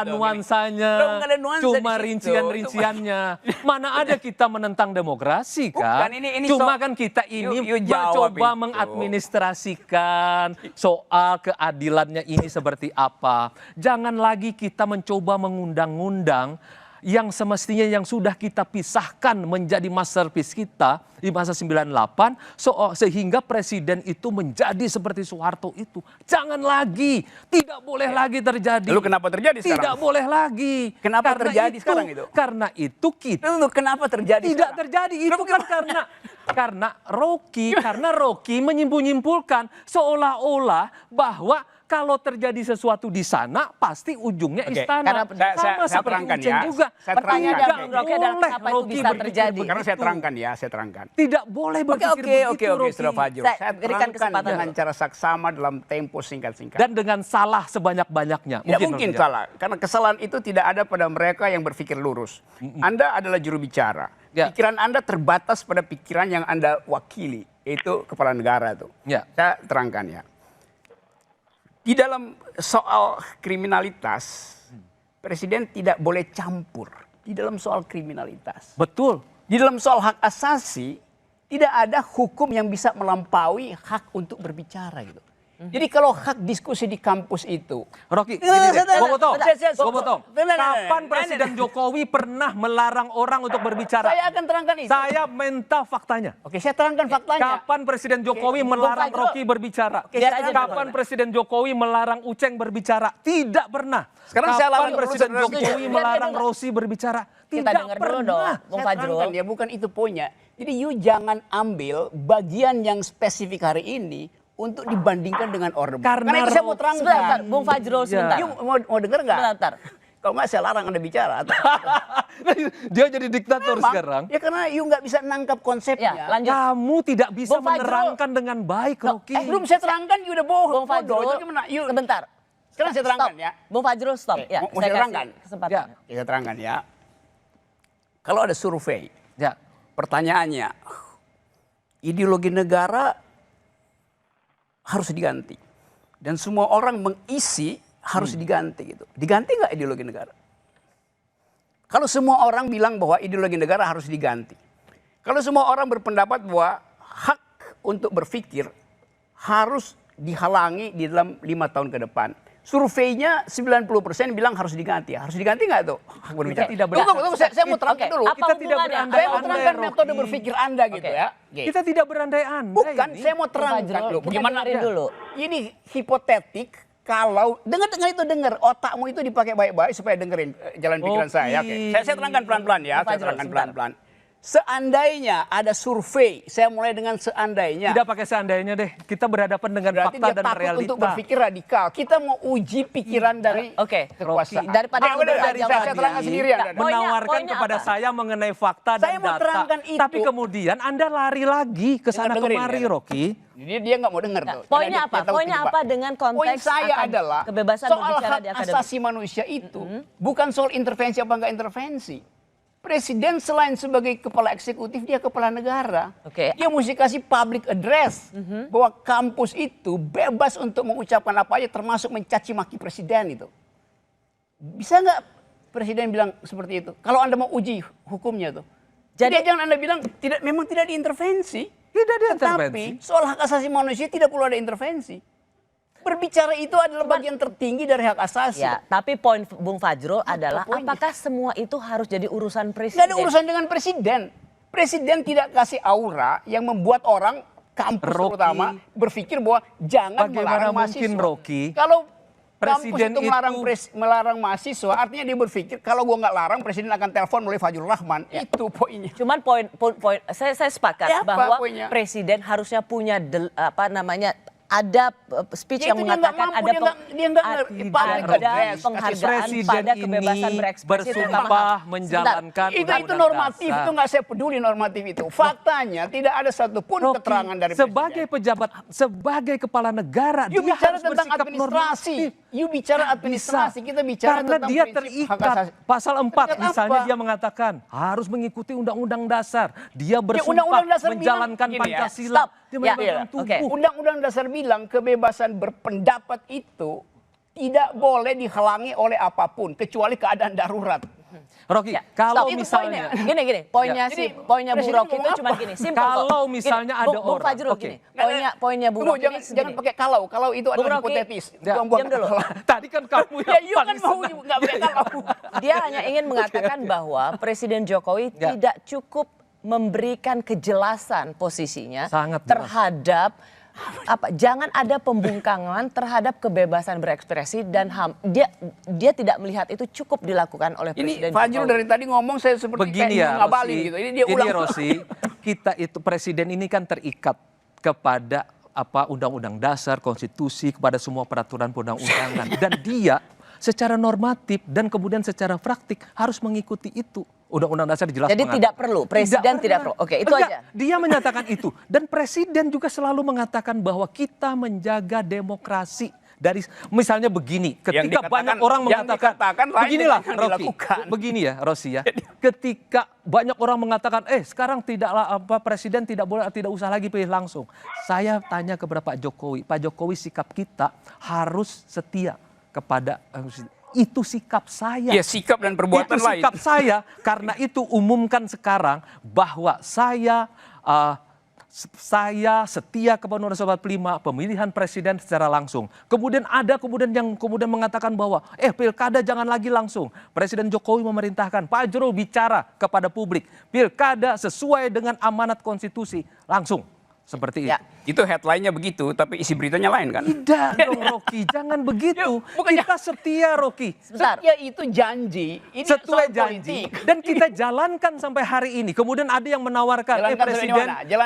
nuansanya, cuma rincian-rinciannya. Mana ada kita menentang demokrasi kan? Cuma kan kita ini mencoba mengadministrasikan soal keadilannya ini seperti apa. Jangan lagi kita mencoba mengundang-undang yang semestinya yang sudah kita pisahkan menjadi masterpiece kita di masa 98 sehingga presiden itu menjadi seperti Soeharto itu. Jangan lagi, tidak boleh lagi terjadi. Lalu kenapa terjadi sekarang? Tidak boleh lagi. Kenapa terjadi sekarang itu? Karena itu kita. Kenapa terjadi tidak sekarang? terjadi. Itu kan karena Rocky menyimpul-nyimpulkan seolah-olah bahwa kalau terjadi sesuatu di sana, pasti ujungnya istana. Saya terangkan ya. Juga. Pertanyaan Rocky adalah kenapa itu bisa terjadi? Karena saya terangkan. Tidak boleh berpikir begitu, Oke, Saudara Fajrul. Saya terangkan dengan cara saksama dalam tempo singkat-singkat. Dan dengan salah sebanyak-banyaknya. Tidak mungkin salah. Karena kesalahan itu tidak ada pada mereka yang berpikir lurus. Anda adalah juru bicara. Pikiran Anda terbatas pada pikiran yang Anda wakili. Itu kepala negara itu. Saya terangkan ya. Di dalam soal kriminalitas, presiden tidak boleh campur di dalam soal kriminalitas. Betul. Di dalam soal hak asasi, tidak ada hukum yang bisa melampaui hak untuk berbicara gitu. Jadi kalau hak diskusi di kampus itu, Rocky, Gue potong. Kapan Presiden Jokowi pernah melarang orang untuk berbicara? Saya akan terangkan itu. Saya minta faktanya. Oke, saya terangkan faktanya. Kapan Presiden Jokowi melarang Rocky berbicara? Kapan Presiden Jokowi melarang Uceng berbicara? Tidak pernah. Sekarang saya Kapan Presiden Jokowi melarang Rosi berbicara? Tidak pernah. Bung Fajrul. Ya bukan itu poinnya. Jadi you jangan ambil bagian yang spesifik hari ini untuk dibandingkan dengan Orde Baru. Karena itu saya mau terangkan. Sebentar, Bung Fajrul sebentar. You mau dengar nggak? Sebentar. Kalau nggak saya larang Anda bicara. Dia jadi diktator sekarang. Ya karena you nggak bisa nangkap konsepnya. Ya, lanjut. Kamu tidak bisa Bung Fajrul. menerangkan dengan baik, Rocky. Belum saya terangkan, you udah bohong. Bung Fajrul, sebentar. Sekarang saya terangkan ya. Bung Fajrul, stop. Ya, mau saya terangkan. Kesempatan. Ya, saya terangkan ya. Kalau ada survei, ya. Pertanyaannya, ideologi negara harus diganti. Dan semua orang mengisi harus diganti gitu. Diganti nggak ideologi negara? Kalau semua orang bilang bahwa ideologi negara harus diganti. Kalau semua orang berpendapat bahwa hak untuk berpikir harus dihalangi di dalam 5 tahun ke depan. Surveinya 90% bilang harus diganti. Harus diganti nggak tuh? Hak berbicara. Tunggu, saya mau terangkan dulu. Kita tidak berandai-andai, Saya mau terangkan metode berpikir Anda gitu ya. Kita tidak berandai-andai. Bukan, saya mau terangkan dulu. Bagaimana dulu? Ini hipotetik kalau dengar itu otakmu itu dipakai baik-baik supaya dengerin jalan pikiran saya. Oke. Saya terangkan pelan-pelan ya. Saya terangkan pelan-pelan. Seandainya ada survei, saya mulai dengan seandainya. Tidak pakai seandainya deh. Kita berhadapan dengan Berarti fakta dia dan takut realita. untuk berpikir radikal. Kita mau uji pikiran dari kekuasaan. Daripada dari saya terangkan sendirian. Menawarkan kepada saya mengenai fakta dan mau data. terangkan itu. Tapi kemudian Anda lari lagi ke sana kemari, Rocky. Dia nggak mau dengar tuh. Poinnya apa? Poinnya apa dengan konteks Poin saya adalah kebebasan soal berbicara hak di akademik? asasi manusia itu bukan soal intervensi apa enggak intervensi. Presiden selain sebagai kepala eksekutif, dia kepala negara. Dia mesti kasih public address bahwa kampus itu bebas untuk mengucapkan apa aja, termasuk mencaci maki presiden itu. Bisa nggak presiden bilang seperti itu? Kalau Anda mau uji hukumnya tuh. Jadi jangan Anda bilang memang tidak diintervensi. Tidak diintervensi. Tapi soal hak asasi manusia tidak perlu ada intervensi. Berbicara itu adalah bagian tertinggi dari hak asasi. Ya, tapi poin Bung Fajrul adalah apakah semua itu harus jadi urusan presiden? Nggak ada urusan dengan presiden. Presiden tidak kasih aura yang membuat orang kampus terutama berpikir bahwa jangan melarang mahasiswa. Kalau presiden itu melarang mahasiswa, artinya dia berpikir kalau gua nggak larang presiden akan telepon oleh Fajrul Rahman. Itu poinnya. Cuman poin saya sepakat bahwa presiden harusnya punya ada speech yang mengatakan ada penghargaan pada kebebasan berekspresi. Bersumpah menjalankan itu normatif, itu nggak saya peduli normatif itu. Faktanya tidak ada satupun keterangan dari presiden. Sebagai pejabat, sebagai kepala negara, dia bicara tentang administrasi. You bicara administrasi, kita bicara karena tentang dia terikat. Pasal 4 misalnya dia mengatakan harus mengikuti undang-undang dasar. Dia bersumpah menjalankan Pancasila. Undang-undang dasar bilang kebebasan berpendapat itu tidak boleh dihalangi oleh apapun kecuali keadaan darurat. Rocky, kalau misalnya poinnya Bung Rocky itu cuma gini, simpel. Kalau misalnya ada orang, Bung Fajrul gini, poinnya Bung Rocky jangan pakai kalau itu adalah hipotetis. Diam dulu. Tadi kan kamu yang paling senang. Nggak pakai kalau. Dia hanya ingin mengatakan bahwa Presiden Jokowi tidak cukup memberikan kejelasan posisinya terhadap jangan ada pembungkaman terhadap kebebasan berekspresi dan HAM. Dia tidak melihat itu cukup dilakukan oleh Presiden Jokowi. Ini Fajrul dari tadi ngomong saya seperti begini kayak ngabalin gitu. Ini dia ulang. Rossi, kita itu presiden ini kan terikat kepada undang-undang dasar, konstitusi, kepada semua peraturan perundang-undangan dan dia secara normatif dan kemudian secara praktik harus mengikuti itu. Undang-undang dasar dijelaskan. Jadi tidak perlu, presiden tidak perlu. Oke, itu aja. Dia menyatakan itu. Dan presiden juga selalu mengatakan bahwa kita menjaga demokrasi. Dari misalnya begini, ketika banyak orang mengatakan, beginilah Rocky, begini ya Rossi ya. Ketika banyak orang mengatakan, sekarang tidaklah presiden tidak usah lagi pilih langsung. Saya tanya kepada Pak Jokowi sikap kita harus setia kepada itu sikap saya. Ya, sikap dan perbuatan itu lain. Sikap saya, karena itu umumkan sekarang bahwa saya setia kepada Undang-Undang 45 pemilihan presiden secara langsung. Kemudian yang mengatakan bahwa pilkada jangan lagi langsung. Presiden Jokowi memerintahkan Pak Fajrul bicara kepada publik. Pilkada sesuai dengan amanat konstitusi langsung. Seperti itu. Itu headline-nya begitu, tapi isi beritanya lain kan? Tidak dong Rocky, jangan begitu. Kita setia Rocky. Setia itu janji. Ini sesuai janji. Dan kita jalankan sampai hari ini. Kemudian ada yang menawarkan,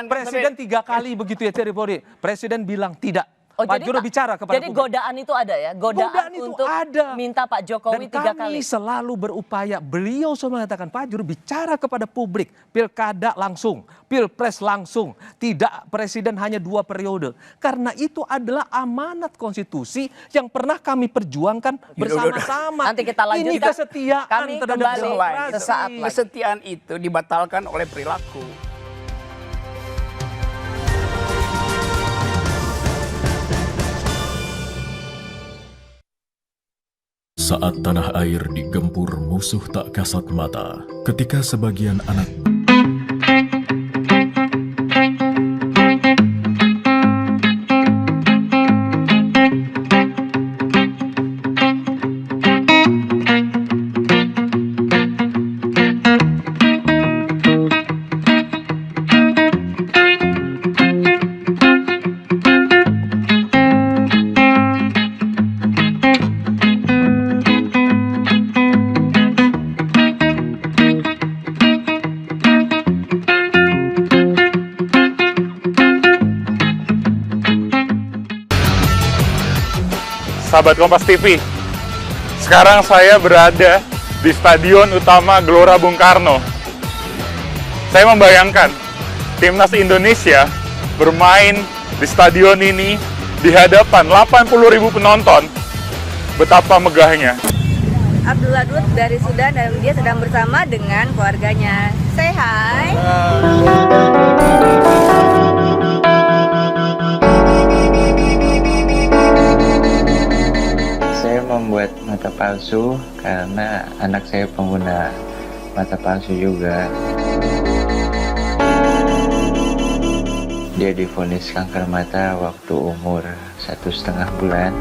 presiden 3 kali begitu ya Terry. Presiden bilang tidak. Pak Fajrul bicara kepada publik. Jadi godaan itu ada ya? Godaan untuk minta Pak Jokowi 3 kali. Dan kami selalu berupaya, beliau selalu mengatakan Pak Fajrul bicara kepada publik. Pilkada langsung, pilpres langsung. Tidak presiden hanya 2 periode. Karena itu adalah amanat konstitusi yang pernah kami perjuangkan bersama-sama. Nanti kita lanjutkan. Ini kesetiaan terhadap demokrasi. Kesetiaan itu dibatalkan oleh perilaku. Saat tanah air digempur musuh tak kasat mata, ketika sebagian anak sahabat Kompas TV. Sekarang saya berada di Stadion Utama Gelora Bung Karno. Saya membayangkan timnas Indonesia bermain di stadion ini di hadapan 80.000 penonton. Betapa megahnya. Abdullah Dut dari Sudan dan dia sedang bersama dengan keluarganya. Say hi. Saya membuat mata palsu karena anak saya pengguna mata palsu juga. Dia divonis kanker mata waktu umur 1,5 bulan.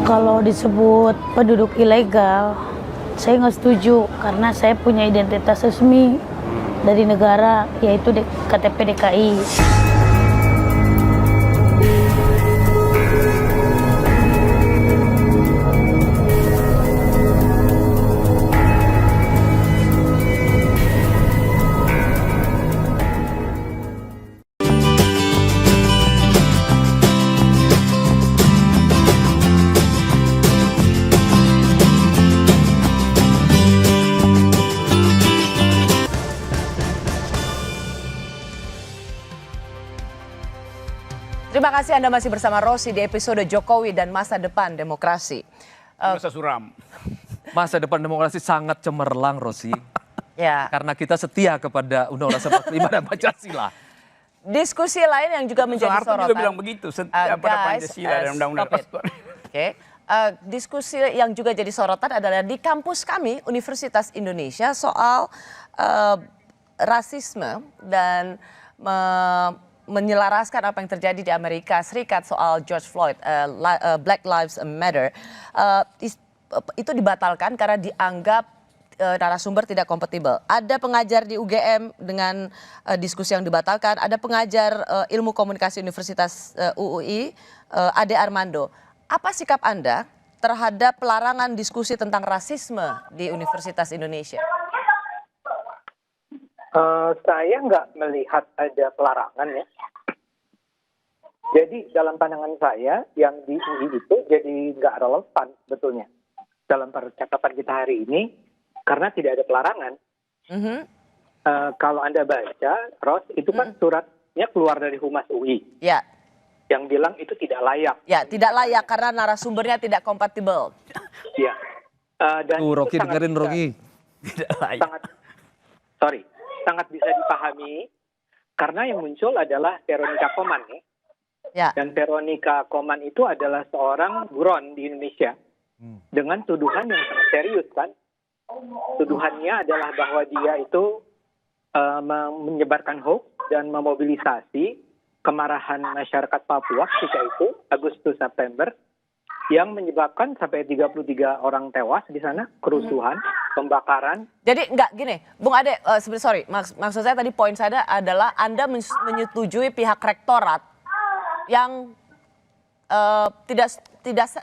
Kalau disebut penduduk ilegal, saya nggak setuju karena saya punya identitas resmi dari negara, yaitu KTP DKI. Terima kasih Anda masih bersama Rosi di episode Jokowi dan Masa Depan Demokrasi. Masa suram. Masa depan demokrasi sangat cemerlang, Rosi. Ya. Karena kita setia kepada Undang-Undang 45 dan Pancasila. Diskusi lain yang juga menjadi Soeharto sorotan. juga bilang begitu, setia pada Pancasila dan Undang-Undang stop it. Oke. Diskusi yang juga jadi sorotan adalah di kampus kami, Universitas Indonesia, soal rasisme dan menyelaraskan apa yang terjadi di Amerika Serikat soal George Floyd, Black Lives Matter. Itu dibatalkan karena dianggap narasumber tidak kompatibel. Ada pengajar di UGM dengan diskusi yang dibatalkan, ada pengajar ilmu komunikasi Universitas UUI, Ade Armando. Apa sikap Anda terhadap pelarangan diskusi tentang rasisme di Universitas Indonesia? Saya nggak melihat ada pelarangan ya. Jadi dalam pandangan saya yang di UI itu jadi nggak relevan sebetulnya dalam percakapan kita hari ini karena tidak ada pelarangan. Kalau Anda baca, Ros, itu kan suratnya keluar dari Humas UI. Ya. Yang bilang itu tidak layak. Ya, tidak layak karena narasumbernya tidak kompatibel. Ya. Dan Rocky dengerin Rocky. Tidak layak. Sangat bisa dipahami karena yang muncul adalah Veronica Koman ya. Ya. Dan Veronica Koman itu adalah seorang buron di Indonesia dengan tuduhan yang sangat serius kan. Tuduhannya adalah bahwa dia itu menyebarkan hoax dan memobilisasi kemarahan masyarakat Papua ketika itu Agustus September yang menyebabkan sampai 33 orang tewas di sana, kerusuhan, pembakaran. Jadi enggak gini, Bung Ade, maksud saya tadi poin saya adalah Anda menyetujui pihak rektorat yang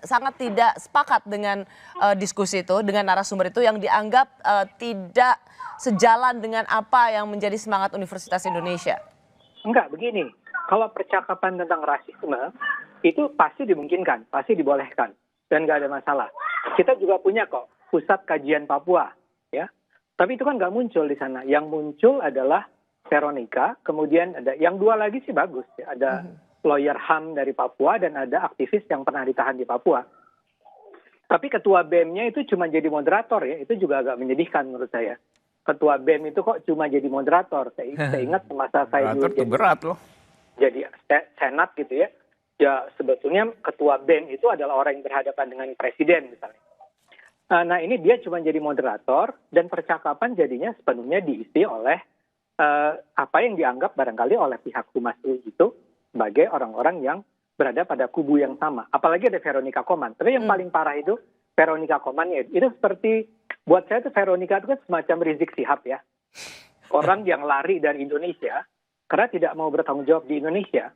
sangat tidak sepakat dengan diskusi itu, dengan narasumber itu yang dianggap tidak sejalan dengan apa yang menjadi semangat Universitas Indonesia. Enggak, begini, kalau percakapan tentang rasisme itu pasti dimungkinkan, pasti dibolehkan, dan nggak ada masalah. Kita juga punya kok pusat kajian Papua, ya. Tapi itu kan nggak muncul di sana. Yang muncul adalah Veronica, kemudian ada yang dua lagi sih bagus, ya. Ada lawyer HAM dari Papua dan ada aktivis yang pernah ditahan di Papua. Tapi ketua BEM-nya itu cuma jadi moderator ya, itu juga agak menyedihkan menurut saya. Ketua BEM itu kok cuma jadi moderator. Saya ingat semasa saya dulu jadi berat loh. Jadi senat gitu ya. Ya sebetulnya ketua BEM itu adalah orang yang berhadapan dengan presiden misalnya. Nah ini dia cuma jadi moderator dan percakapan jadinya sepenuhnya diisi oleh apa yang dianggap barangkali oleh pihak Humas UI itu sebagai orang-orang yang berada pada kubu yang sama. Apalagi ada Veronica Koman. Tapi yang paling parah itu Veronica Koman itu seperti, buat saya itu Veronica itu kan semacam Rizik Sihab ya. Orang yang lari dari Indonesia karena tidak mau bertanggung jawab di Indonesia.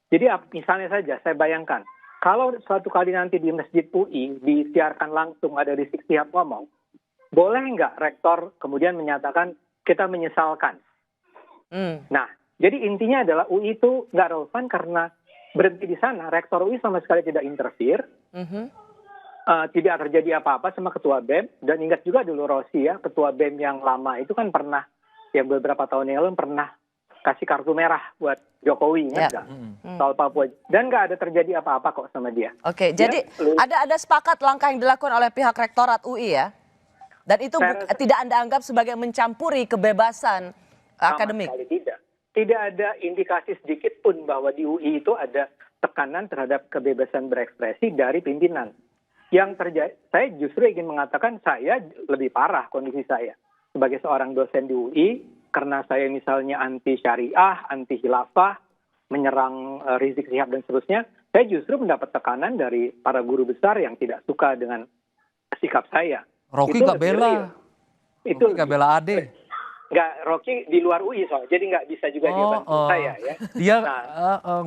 Jadi misalnya saja saya bayangkan, kalau suatu kali nanti di Masjid UI disiarkan langsung ada Rizik Sihab ngomong, boleh nggak rektor kemudian menyatakan kita menyesalkan? Nah, jadi intinya adalah UI itu nggak relevan karena berhenti di sana. Rektor UI sama sekali tidak interfere, tidak terjadi apa-apa sama ketua BEM. Dan ingat juga dulu Rossi ya, ketua BEM yang lama itu kan pernah, yang beberapa tahun yang lalu pernah kasih kartu merah buat Jokowi, soal Papua. Dan nggak ada terjadi apa-apa kok sama dia. Oke, jadi ada sepakat langkah yang dilakukan oleh pihak rektorat UI ya? Dan itu tidak Anda anggap sebagai mencampuri kebebasan akademik? Sama sekali tidak. Tidak ada indikasi sedikit pun bahwa di UI itu ada tekanan terhadap kebebasan berekspresi dari pimpinan. Yang terjadi, saya justru ingin mengatakan saya lebih parah kondisi saya. Sebagai seorang dosen di UI, karena saya misalnya anti syariah, anti khilafah, menyerang Rizik Sihab dan seterusnya, saya justru mendapat tekanan dari para guru besar yang tidak suka dengan sikap saya. Rocky nggak bela. Itu nggak bela Ade. Nggak, Rocky di luar UI soalnya, jadi nggak bisa juga dia bantu saya ya. Dia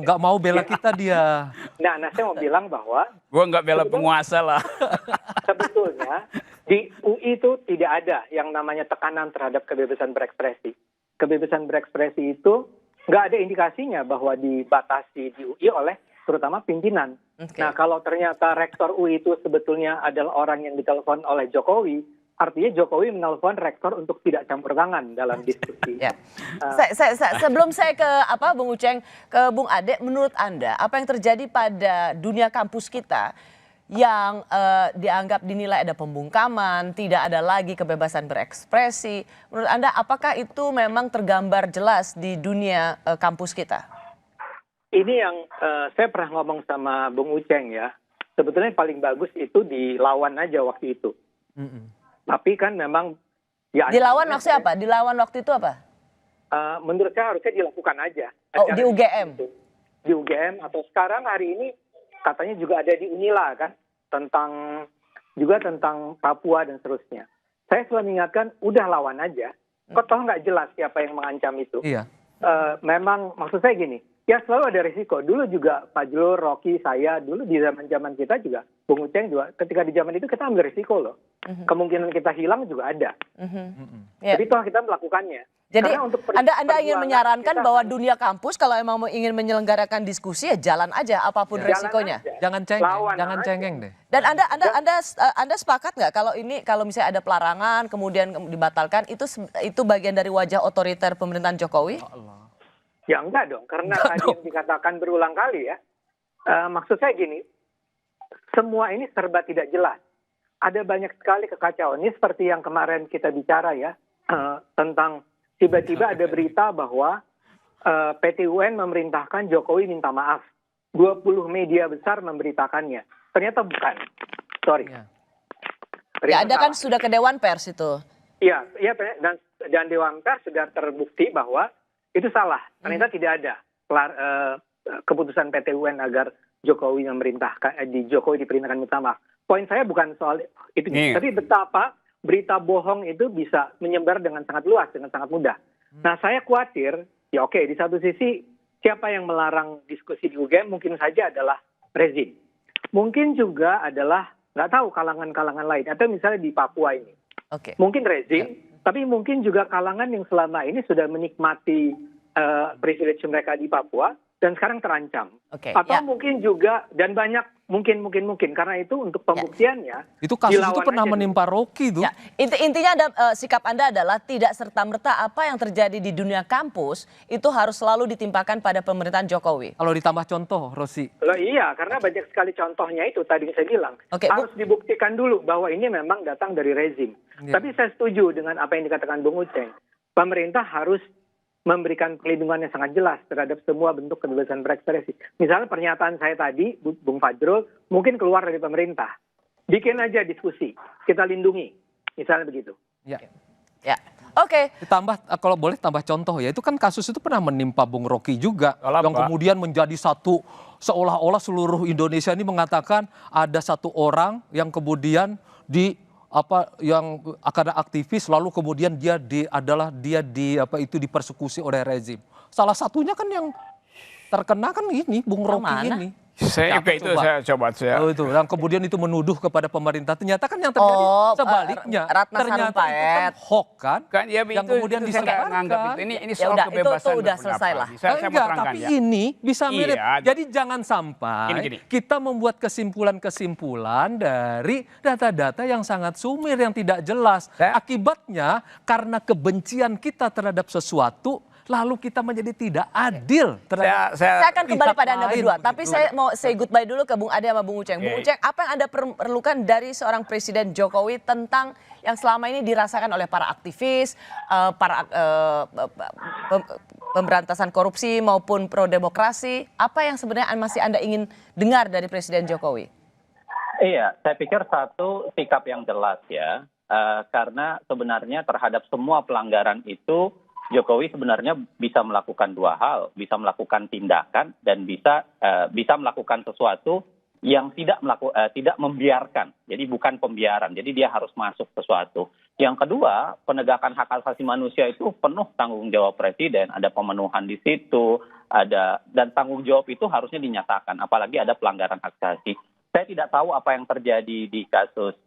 nggak mau bela kita dia. Nah, saya mau bilang bahwa gua nggak bela penguasa lah. Sebetulnya di UI itu tidak ada yang namanya tekanan terhadap kebebasan berekspresi. Kebebasan berekspresi itu nggak ada indikasinya bahwa dibatasi di UI oleh terutama pimpinan. Nah, kalau ternyata rektor UI itu sebetulnya adalah orang yang ditelepon oleh Jokowi, artinya Jokowi menelpon rektor untuk tidak campur tangan dalam diskusi. Sebelum saya ke Bung Uceng, ke Bung Ade, menurut Anda apa yang terjadi pada dunia kampus kita yang dianggap dinilai ada pembungkaman, tidak ada lagi kebebasan berekspresi. Menurut Anda apakah itu memang tergambar jelas di dunia kampus kita? Ini yang saya pernah ngomong sama Bung Uceng ya. Sebetulnya paling bagus itu dilawan aja waktu itu. Tapi kan memang ya dilawan maksudnya apa? Dilawan waktu itu apa? Menurut saya harusnya dilakukan aja. Di UGM. Di UGM atau sekarang hari ini katanya juga ada di Unila kan tentang Papua dan seterusnya. Saya selalu mengingatkan udah lawan aja. Kok toh nggak jelas siapa yang mengancam itu? Iya. Memang maksud saya gini, ya selalu ada risiko. Dulu juga Pak Julur, Rocky, saya dulu di zaman kita juga, Bung Uceng juga. Ketika di zaman itu kita ambil risiko loh. Kemungkinan kita hilang juga ada. Jadi toh kita melakukannya. Jadi Anda ingin menyarankan bahwa dunia kampus kalau emang ingin menyelenggarakan diskusi ya jalan aja apapun resikonya. Jangan cengeng deh. Dan Anda sepakat nggak kalau misalnya ada pelarangan kemudian dibatalkan itu bagian dari wajah otoriter pemerintahan Jokowi? Ya enggak dong, karena tadi yang dikatakan berulang kali ya. Maksud saya gini, semua ini serba tidak jelas. Ada banyak sekali kekacauan. Ini seperti yang kemarin kita bicara ya tentang tiba-tiba ada berita bahwa PT UN memerintahkan Jokowi minta maaf. 20 media besar memberitakannya. Ternyata bukan. Sorry. Ya, Anda kan sudah ke Dewan Pers itu. Iya, dan Dewan Pers sudah terbukti bahwa itu salah. Ternyata tidak ada keputusan PT UN agar Jokowi diperintahkan minta maaf. Poin saya bukan soal itu, tapi betapa berita bohong itu bisa menyebar dengan sangat luas, dengan sangat mudah. Nah, saya khawatir, ya oke, di satu sisi siapa yang melarang diskusi di UGM mungkin saja adalah rezim. Mungkin juga adalah, nggak tahu, kalangan-kalangan lain. Atau misalnya di Papua ini. Mungkin rezim, tapi mungkin juga kalangan yang selama ini sudah menikmati privilege mereka di Papua dan sekarang terancam. Atau mungkin juga, dan banyak mungkin karena itu untuk pembuktiannya itu kasus itu pernah menimpa Rocky tuh. Intinya sikap Anda adalah tidak serta-merta apa yang terjadi di dunia kampus itu harus selalu ditimpakan pada pemerintahan Jokowi. Kalau ditambah contoh, Rosi. Iya, karena banyak sekali contohnya itu tadi saya bilang. Harus dibuktikan dulu bahwa ini memang datang dari rezim. Tapi saya setuju dengan apa yang dikatakan Bung Uceng. Pemerintah harus memberikan perlindungan yang sangat jelas terhadap semua bentuk kebebasan berekspresi. Misalnya pernyataan saya tadi, Bung Fajrul, mungkin keluar dari pemerintah. Bikin aja diskusi, kita lindungi, misalnya begitu. Ya. Ya, oke. Ditambah kalau boleh tambah contoh ya, itu kan kasus itu pernah menimpa Bung Rocky juga, yang kemudian menjadi satu seolah-olah seluruh Indonesia ini mengatakan ada satu orang yang kemudian yang akan aktivis lalu kemudian dia dipersekusi oleh rezim. Salah satunya kan yang terkena kan ini Bung Rocky ini. Saya juga itu saya coba saya. Itu yang kemudian itu menuduh kepada pemerintah. Ternyata kan yang terjadi sebaliknya. Ratna Ternyata itu kan hoax kan. Ya, yang kemudian disebarkan. Ini soal kebebasan itu udah selesai lah. Enggak, tapi ini bisa mirip. Iya. Jadi jangan sampai kita membuat kesimpulan-kesimpulan dari data-data yang sangat sumir, yang tidak jelas. Akibatnya karena kebencian kita terhadap sesuatu, lalu kita menjadi tidak adil. Saya akan kembali pada Anda berdua, tapi saya mau say goodbye dulu ke Bung Ade sama Bung Uceng. Bung Uceng, apa yang Anda perlukan dari seorang Presiden Jokowi tentang yang selama ini dirasakan oleh para aktivis, para pemberantasan korupsi maupun pro demokrasi? Apa yang sebenarnya masih Anda ingin dengar dari Presiden Jokowi? Iya, saya pikir satu sikap yang jelas ya, karena sebenarnya terhadap semua pelanggaran itu Jokowi sebenarnya bisa melakukan dua hal, bisa melakukan tindakan dan bisa melakukan sesuatu yang tidak membiarkan. Jadi bukan pembiaran. Jadi dia harus masuk sesuatu. Yang kedua, penegakan hak asasi manusia itu penuh tanggung jawab presiden. Ada pemenuhan di situ, dan tanggung jawab itu harusnya dinyatakan. Apalagi ada pelanggaran hak asasi. Saya tidak tahu apa yang terjadi di kasus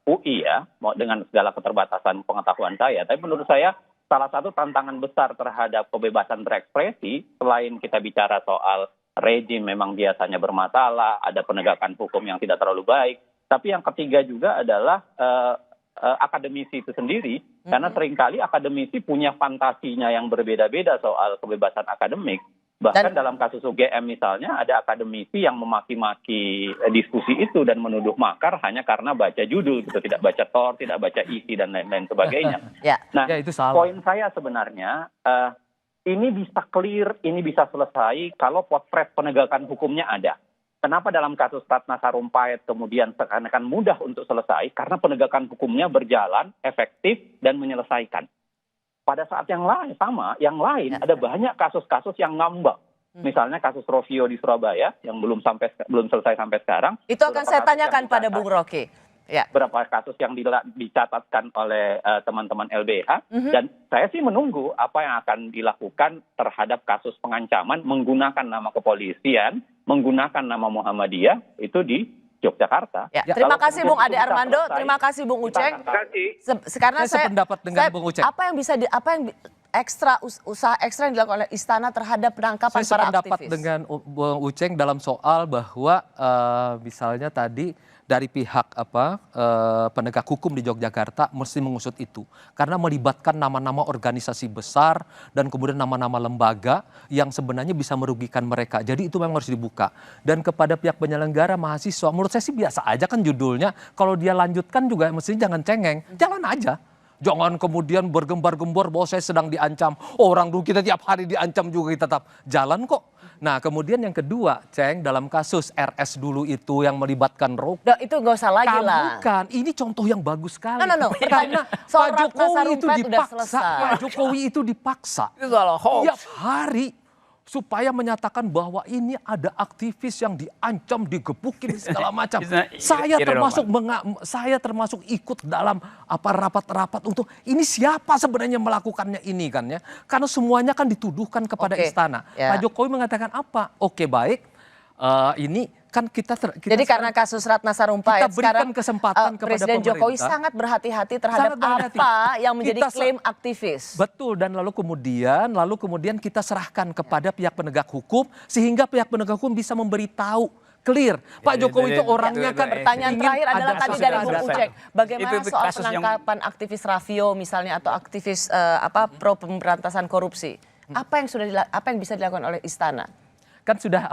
UI ya, dengan segala keterbatasan pengetahuan saya. Tapi menurut saya salah satu tantangan besar terhadap kebebasan berekspresi, selain kita bicara soal rejim memang biasanya bermasalah, ada penegakan hukum yang tidak terlalu baik, tapi yang ketiga juga adalah akademisi itu sendiri, karena seringkali akademisi punya fantasinya yang berbeda-beda soal kebebasan akademik. Bahkan dalam kasus UGM misalnya ada akademisi yang memaki-maki diskusi itu dan menuduh makar hanya karena baca judul gitu, tidak baca tor, tidak baca isi dan lain-lain sebagainya. Nah, itu poin saya sebenarnya ini bisa clear, ini bisa selesai kalau potret penegakan hukumnya ada. Kenapa dalam kasus Ratna Sarumpait kemudian seakan-akan mudah untuk selesai? Karena penegakan hukumnya berjalan, efektif dan menyelesaikan. Pada saat yang lain ada banyak kasus-kasus yang ngambang. Misalnya kasus Rovio di Surabaya yang belum selesai sampai sekarang. Itu akan saya tanyakan pada Bung Rocky. Ya. Berapa kasus yang dicatatkan oleh teman-teman LBH dan saya sih menunggu apa yang akan dilakukan terhadap kasus pengancaman menggunakan nama kepolisian, menggunakan nama Muhammadiyah itu di Yogyakarta. Ya, terima kasih Bung Ade Armando, terima kasih Bung Uceng. Karena saya sependapat dengan Bung Uceng. Apa yang usaha ekstra yang dilakukan oleh Istana terhadap penangkapan para aktivis? Saya sependapat dengan Bung Uceng dalam soal bahwa misalnya tadi dari pihak penegak hukum di Yogyakarta mesti mengusut itu karena melibatkan nama-nama organisasi besar dan kemudian nama-nama lembaga yang sebenarnya bisa merugikan mereka. Jadi itu memang harus dibuka. Dan kepada pihak penyelenggara mahasiswa, menurut saya sih biasa aja kan judulnya. Kalau dia lanjutkan juga mestinya jangan cengeng, jalan aja. Jangan kemudian bergembar-gembor bahwa saya sedang diancam. Orang dulu kita tiap hari diancam juga kita tetap jalan kok. Nah kemudian yang kedua, Ceng, dalam kasus RS dulu itu yang melibatkan Rocky. Itu nggak usah lagi lah. Bukan, ini contoh yang bagus sekali. No. Karena Soal Pak Jokowi itu dipaksa. Pak Jokowi itu dipaksa. Itu soal hoax. Tiap hari supaya menyatakan bahwa ini ada aktivis yang diancam, digebukin segala macam. Saya termasuk ikut dalam rapat-rapat untuk ini siapa sebenarnya melakukannya ini kan ya. Karena semuanya kan dituduhkan kepada istana. Pak Jokowi mengatakan apa? Oke, baik. Ini kan kita jadi karena kasus Ratna Sarumpait kita berikan sekarang kesempatan kepada Presiden Jokowi sangat berhati-hati terhadap apa yang menjadi klaim aktivis. Betul, dan lalu kemudian kita serahkan kepada pihak penegak hukum sehingga pihak penegak hukum bisa memberitahu clear. Pak Jokowi itu orangnya kan. Pertanyaan terakhir adalah tadi dari Bung Uceng. Bagaimana soal penangkapan aktivis Ravio misalnya atau aktivis pro pemberantasan korupsi? Apa yang bisa dilakukan oleh Istana? kan sudah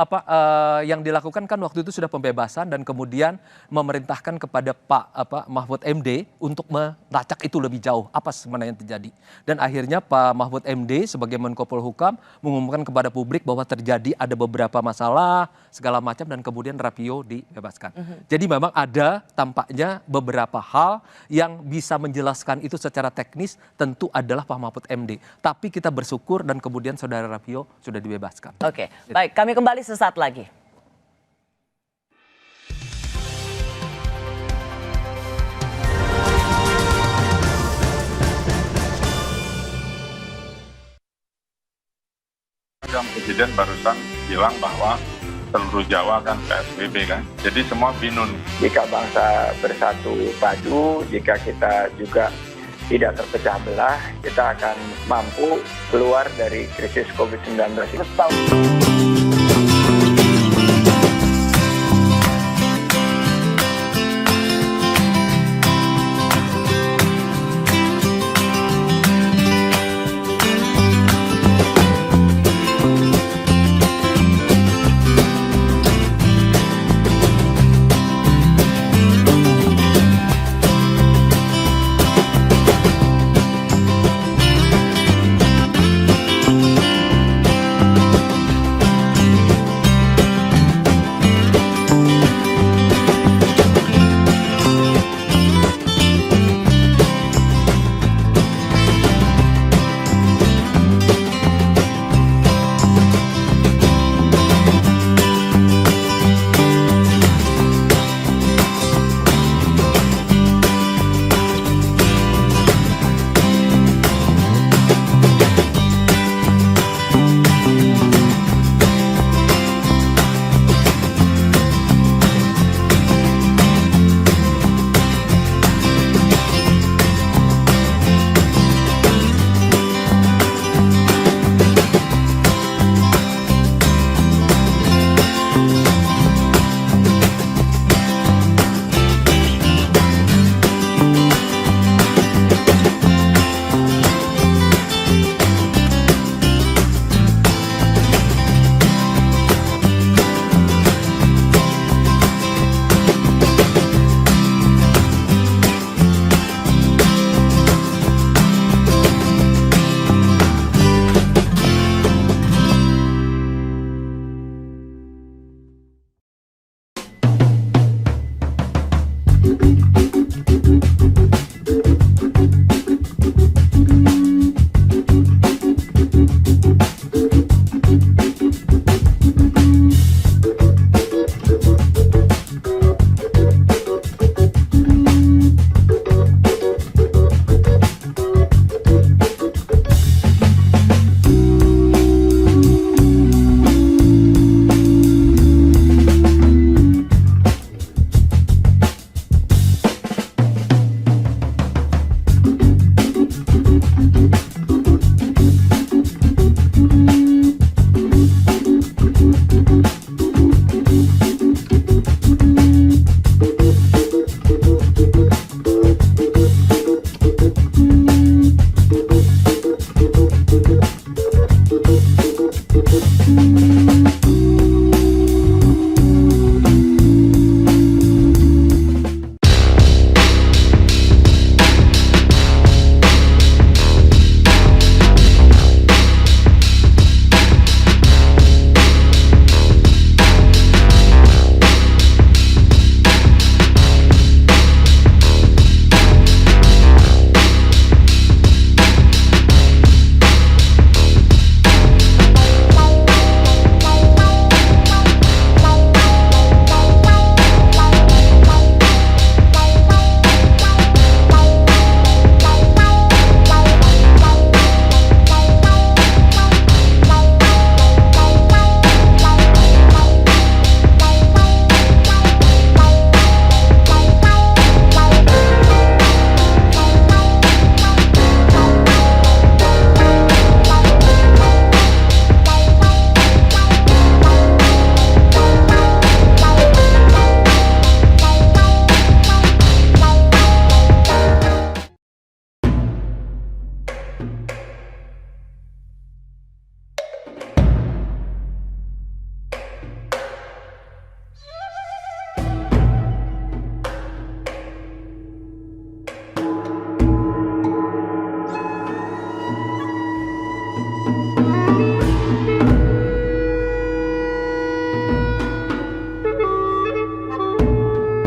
yang dilakukan kan waktu itu sudah pembebasan dan kemudian memerintahkan kepada Pak Mahfud MD untuk melacak itu lebih jauh apa sebenarnya yang terjadi. Dan akhirnya Pak Mahfud MD sebagai Menko Polhukam mengumumkan kepada publik bahwa terjadi ada beberapa masalah segala macam dan kemudian Rapio dibebaskan. Jadi memang ada tampaknya beberapa hal yang bisa menjelaskan itu secara teknis tentu adalah Pak Mahfud MD. Tapi kita bersyukur dan kemudian saudara Rapio sudah dibebaskan. Oke, baik. Kami kembali sesaat lagi. Presiden barusan bilang bahwa seluruh Jawa kan PSBB kan. Jadi semua binun. Jika bangsa bersatu padu, jika kita juga tidak terpecah belah, kita akan mampu keluar dari krisis COVID-19 ini.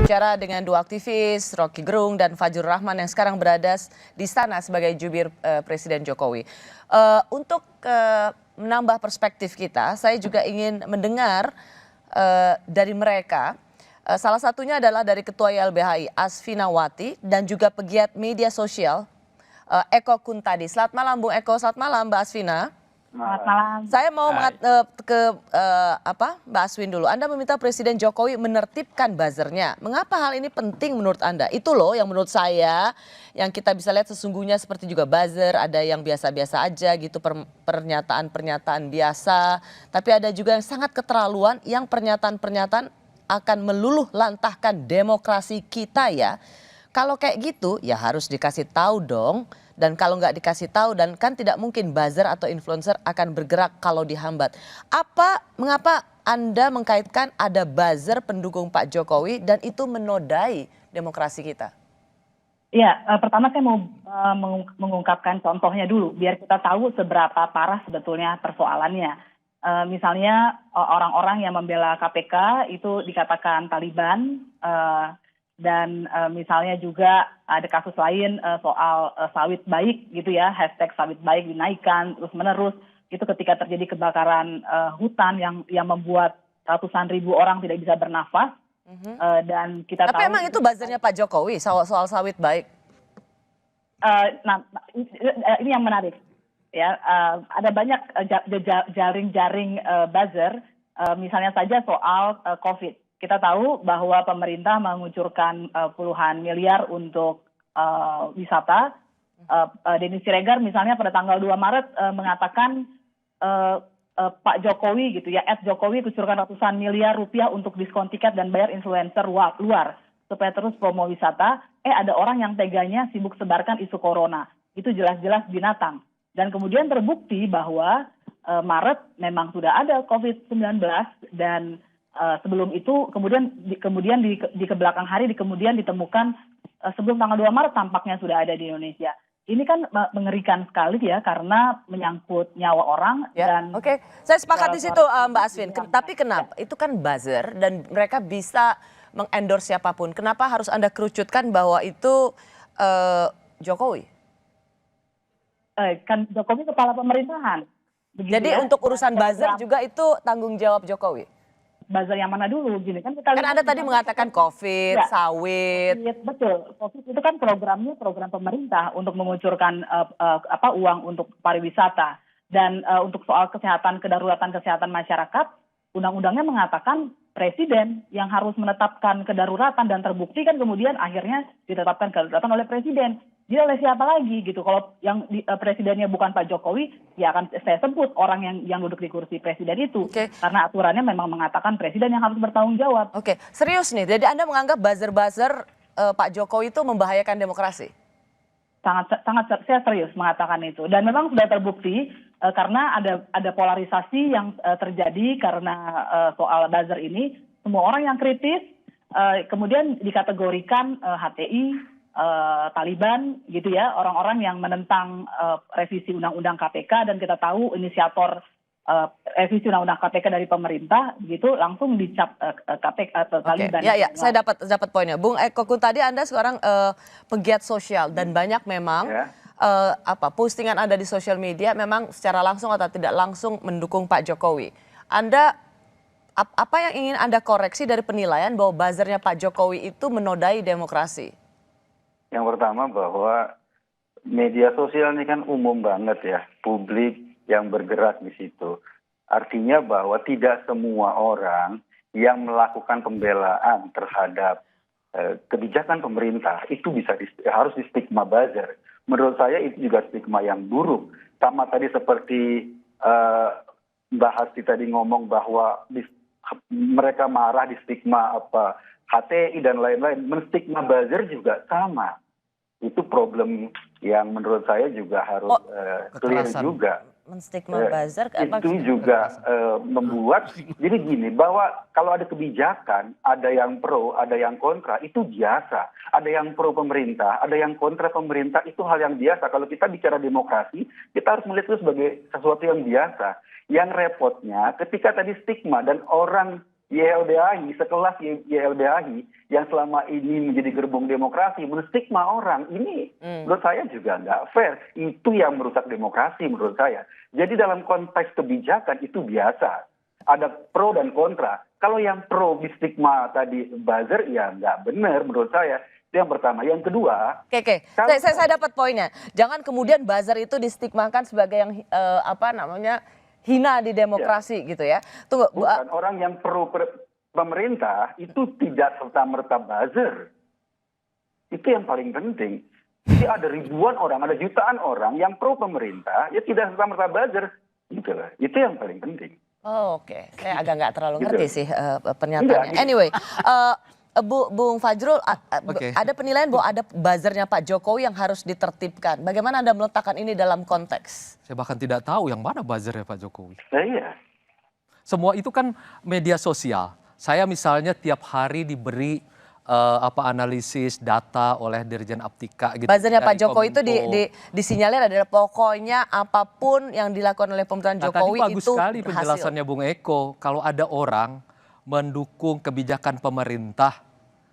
Bicara dengan dua aktivis, Rocky Gerung dan Fajrul Rahman yang sekarang berada di sana sebagai jubir Presiden Jokowi. Untuk menambah perspektif kita, saya juga ingin mendengar dari mereka. Salah satunya adalah dari Ketua YLBHI Asfinawati dan juga pegiat media sosial Eko Kuntadi. Selamat malam Bung Eko, selamat malam Mbak Asvina. Selamat malam. Saya mau ke Mbak Aswin dulu. Anda meminta Presiden Jokowi menertibkan buzzernya. Mengapa hal ini penting menurut Anda? Itu loh yang menurut saya yang kita bisa lihat sesungguhnya seperti juga buzzer, ada yang biasa-biasa aja gitu, pernyataan-pernyataan biasa. Tapi ada juga yang sangat keterlaluan, yang pernyataan-pernyataan akan meluluh lantahkan demokrasi kita ya. Kalau kayak gitu ya harus dikasih tahu dong. Dan kalau nggak dikasih tahu dan kan tidak mungkin buzzer atau influencer akan bergerak kalau dihambat. Mengapa Anda mengkaitkan ada buzzer pendukung Pak Jokowi dan itu menodai demokrasi kita? Ya, pertama saya mau mengungkapkan contohnya dulu biar kita tahu seberapa parah sebetulnya persoalannya. Misalnya orang-orang yang membela KPK itu dikatakan Taliban. Dan misalnya juga ada kasus lain soal sawit baik gitu ya, hashtag sawit baik dinaikkan terus menerus. Itu ketika terjadi kebakaran hutan yang membuat ratusan ribu orang tidak bisa bernafas. Dan kita Tapi emang itu buzzernya Pak Jokowi soal sawit baik? Nah, ini yang menarik. Ya, ada banyak jaring-jaring buzzer, misalnya saja soal COVID. Kita tahu bahwa pemerintah mengucurkan puluhan miliar untuk wisata. Denny Siregar misalnya pada tanggal 2 Maret mengatakan Pak Jokowi gitu ya, @Jokowi kucurkan ratusan miliar rupiah untuk diskon tiket dan bayar influencer luar supaya terus promo wisata. Ada orang yang teganya sibuk sebarkan isu corona. Itu jelas-jelas binatang. Dan kemudian terbukti bahwa Maret memang sudah ada COVID-19 dan sebelum itu kemudian di kebelakang hari kemudian ditemukan sebelum tanggal 2 Maret tampaknya sudah ada di Indonesia. Ini kan mengerikan sekali ya karena menyangkut nyawa orang dan Oke, saya sepakat di situ Mbak Asvin. Tapi kenapa? Itu kan buzzer dan mereka bisa mengendorse siapapun. Kenapa harus Anda kerucutkan bahwa itu Jokowi? Kan Jokowi kepala pemerintahan. Jadi untuk urusan buzzer juga itu tanggung jawab Jokowi? Buzzer yang mana dulu gini kan kita Anda tadi mengatakan COVID, sawit. Betul, COVID itu kan program pemerintah untuk mengucurkan uang untuk pariwisata dan untuk soal kedaruratan kesehatan masyarakat, undang-undangnya mengatakan presiden yang harus menetapkan kedaruratan dan terbukti kan kemudian akhirnya ditetapkan kedaruratan oleh presiden. Dia oleh siapa lagi gitu? Kalau yang presidennya bukan Pak Jokowi, ya akan saya sebut orang yang duduk di kursi presiden itu. Karena aturannya memang mengatakan presiden yang harus bertanggung jawab. Oke, serius nih. Jadi Anda menganggap buzzer-buzzer Pak Jokowi itu membahayakan demokrasi? Sangat saya serius mengatakan itu. Dan memang sudah terbukti karena ada polarisasi yang terjadi karena soal buzzer ini. Semua orang yang kritis kemudian dikategorikan HTI, Taliban gitu ya, orang-orang yang menentang revisi undang-undang KPK dan kita tahu inisiator revisi undang-undang KPK dari pemerintah gitu langsung dicap KPK atau Taliban. Ya, saya dapat poinnya. Bung Eko Kuntadi, Anda sekarang pegiat sosial dan banyak memang postingan Anda di sosial media memang secara langsung atau tidak langsung mendukung Pak Jokowi. Anda apa yang ingin Anda koreksi dari penilaian bahwa buzzernya Pak Jokowi itu menodai demokrasi? Yang pertama bahwa media sosial ini kan umum banget ya, publik yang bergerak di situ. Artinya bahwa tidak semua orang yang melakukan pembelaan terhadap kebijakan pemerintah itu harus di stigma buzzer. Menurut saya itu juga stigma yang buruk. Sama tadi seperti Mbak Hasti tadi ngomong bahwa mereka marah di stigma HTI dan lain-lain, menstigma buzzer juga sama. Itu problem yang menurut saya juga harus clear juga. Menstigma buzzer itu juga membuat jadi gini bahwa kalau ada kebijakan, ada yang pro, ada yang kontra, itu biasa. Ada yang pro pemerintah, ada yang kontra pemerintah, itu hal yang biasa. Kalau kita bicara demokrasi, kita harus melihat itu sebagai sesuatu yang biasa. Yang repotnya ketika tadi stigma dan orang YLBHI, sekelas YLBHI yang selama ini menjadi gerbong demokrasi, menstigma orang, ini menurut saya juga nggak fair. Itu yang merusak demokrasi menurut saya. Jadi dalam konteks kebijakan itu biasa. Ada pro dan kontra. Kalau yang pro di stigma tadi buzzer, ya nggak benar menurut saya. Itu yang pertama. Yang kedua, Oke. Saya dapat poinnya. Jangan kemudian buzzer itu distigmakan sebagai yang hina di demokrasi gitu ya. Tunggu. Bukan orang yang pro pemerintah itu tidak serta-merta buzzer. Itu yang paling penting. Jadi ada ribuan orang, ada jutaan orang yang pro pemerintah, ya tidak serta-merta buzzer. Gitu lah. Itu yang paling penting. Oh, oke. Saya agak nggak terlalu ngerti sih pernyataannya. Anyway, Bung Fajrul, ada penilaian bahwa ada buzzernya Pak Jokowi yang harus ditertibkan. Bagaimana Anda meletakkan ini dalam konteks? Saya bahkan tidak tahu yang mana buzzernya Pak Jokowi. Iya. Semua itu kan media sosial. Saya misalnya tiap hari diberi analisis data oleh Dirjen Aptika gitu. Buzzernya Pak Jokowi itu disinyalir adalah pokoknya apapun yang dilakukan oleh pemerintahan Jokowi tadi bagus itu sekali berhasil. penjelasannya Bung Eko. Kalau ada orang mendukung kebijakan pemerintah,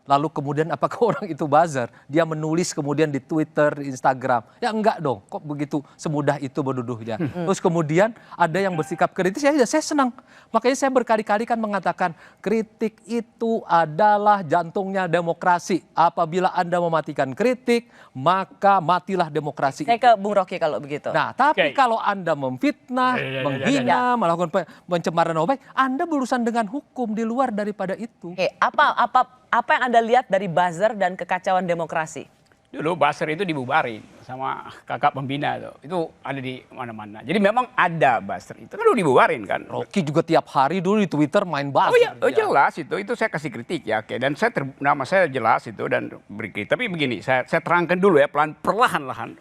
lalu kemudian apakah orang itu buzzer? Dia menulis kemudian di Twitter, di Instagram. Ya enggak dong, kok begitu semudah itu menuduhnya. Terus kemudian ada yang bersikap kritis, ya saya senang. Makanya saya berkali-kali kan mengatakan kritik itu adalah jantungnya demokrasi. Apabila Anda mematikan kritik, maka matilah demokrasi. Saya ke Bung Rocky kalau begitu. Nah, tapi kalau Anda memfitnah, menghina, melakukan pencemaran nama baik, Anda berurusan dengan hukum di luar daripada itu. Oke, apa yang Anda lihat dari buzzer dan kekacauan demokrasi? Dulu buzzer itu dibubarin sama kakak pembina tuh. Itu ada di mana-mana. Jadi memang ada buzzer itu kan udah dibubarin kan. Rocky juga tiap hari dulu di Twitter main buzzer. Oh iya, jelas itu saya kasih kritik ya. Oke. Dan nama saya jelas itu dan beri kritik. Tapi begini, saya terangkan dulu ya perlahan-lahan.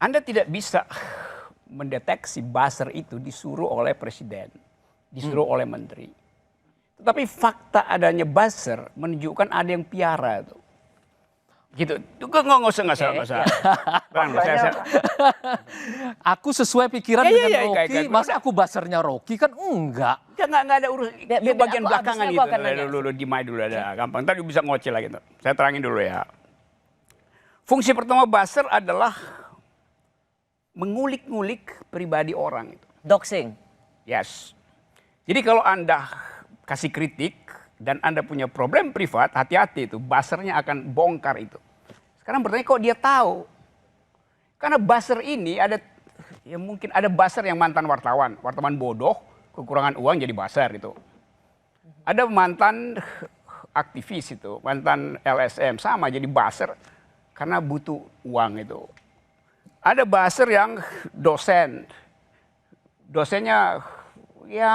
Anda tidak bisa mendeteksi buzzer itu disuruh oleh presiden, disuruh oleh menteri. Tetapi fakta adanya buzzer menunjukkan ada yang piara tuh. Gitu. Nggak usah. Aku sesuai pikiran dengan Rocky, masa aku buzzernya Rocky kan enggak. Nggak ada urusan. Itu bagian belakangan itu. Dulu dimai dulu ada gampang. Ntar bisa ngoceh lagi. Saya terangin dulu ya. Fungsi pertama buzzer adalah mengulik-ngulik pribadi orang itu. Doxing. Yes. Jadi kalau Anda kasih kritik dan Anda punya problem privat, hati-hati itu, buzzernya akan bongkar itu. Sekarang bertanya kok dia tahu? Karena buzzer ini ada, ya mungkin ada buzzer yang mantan wartawan bodoh, kekurangan uang jadi buzzer itu. Ada mantan aktivis itu, mantan LSM sama jadi buzzer karena butuh uang itu. Ada buzzer yang dosennya ya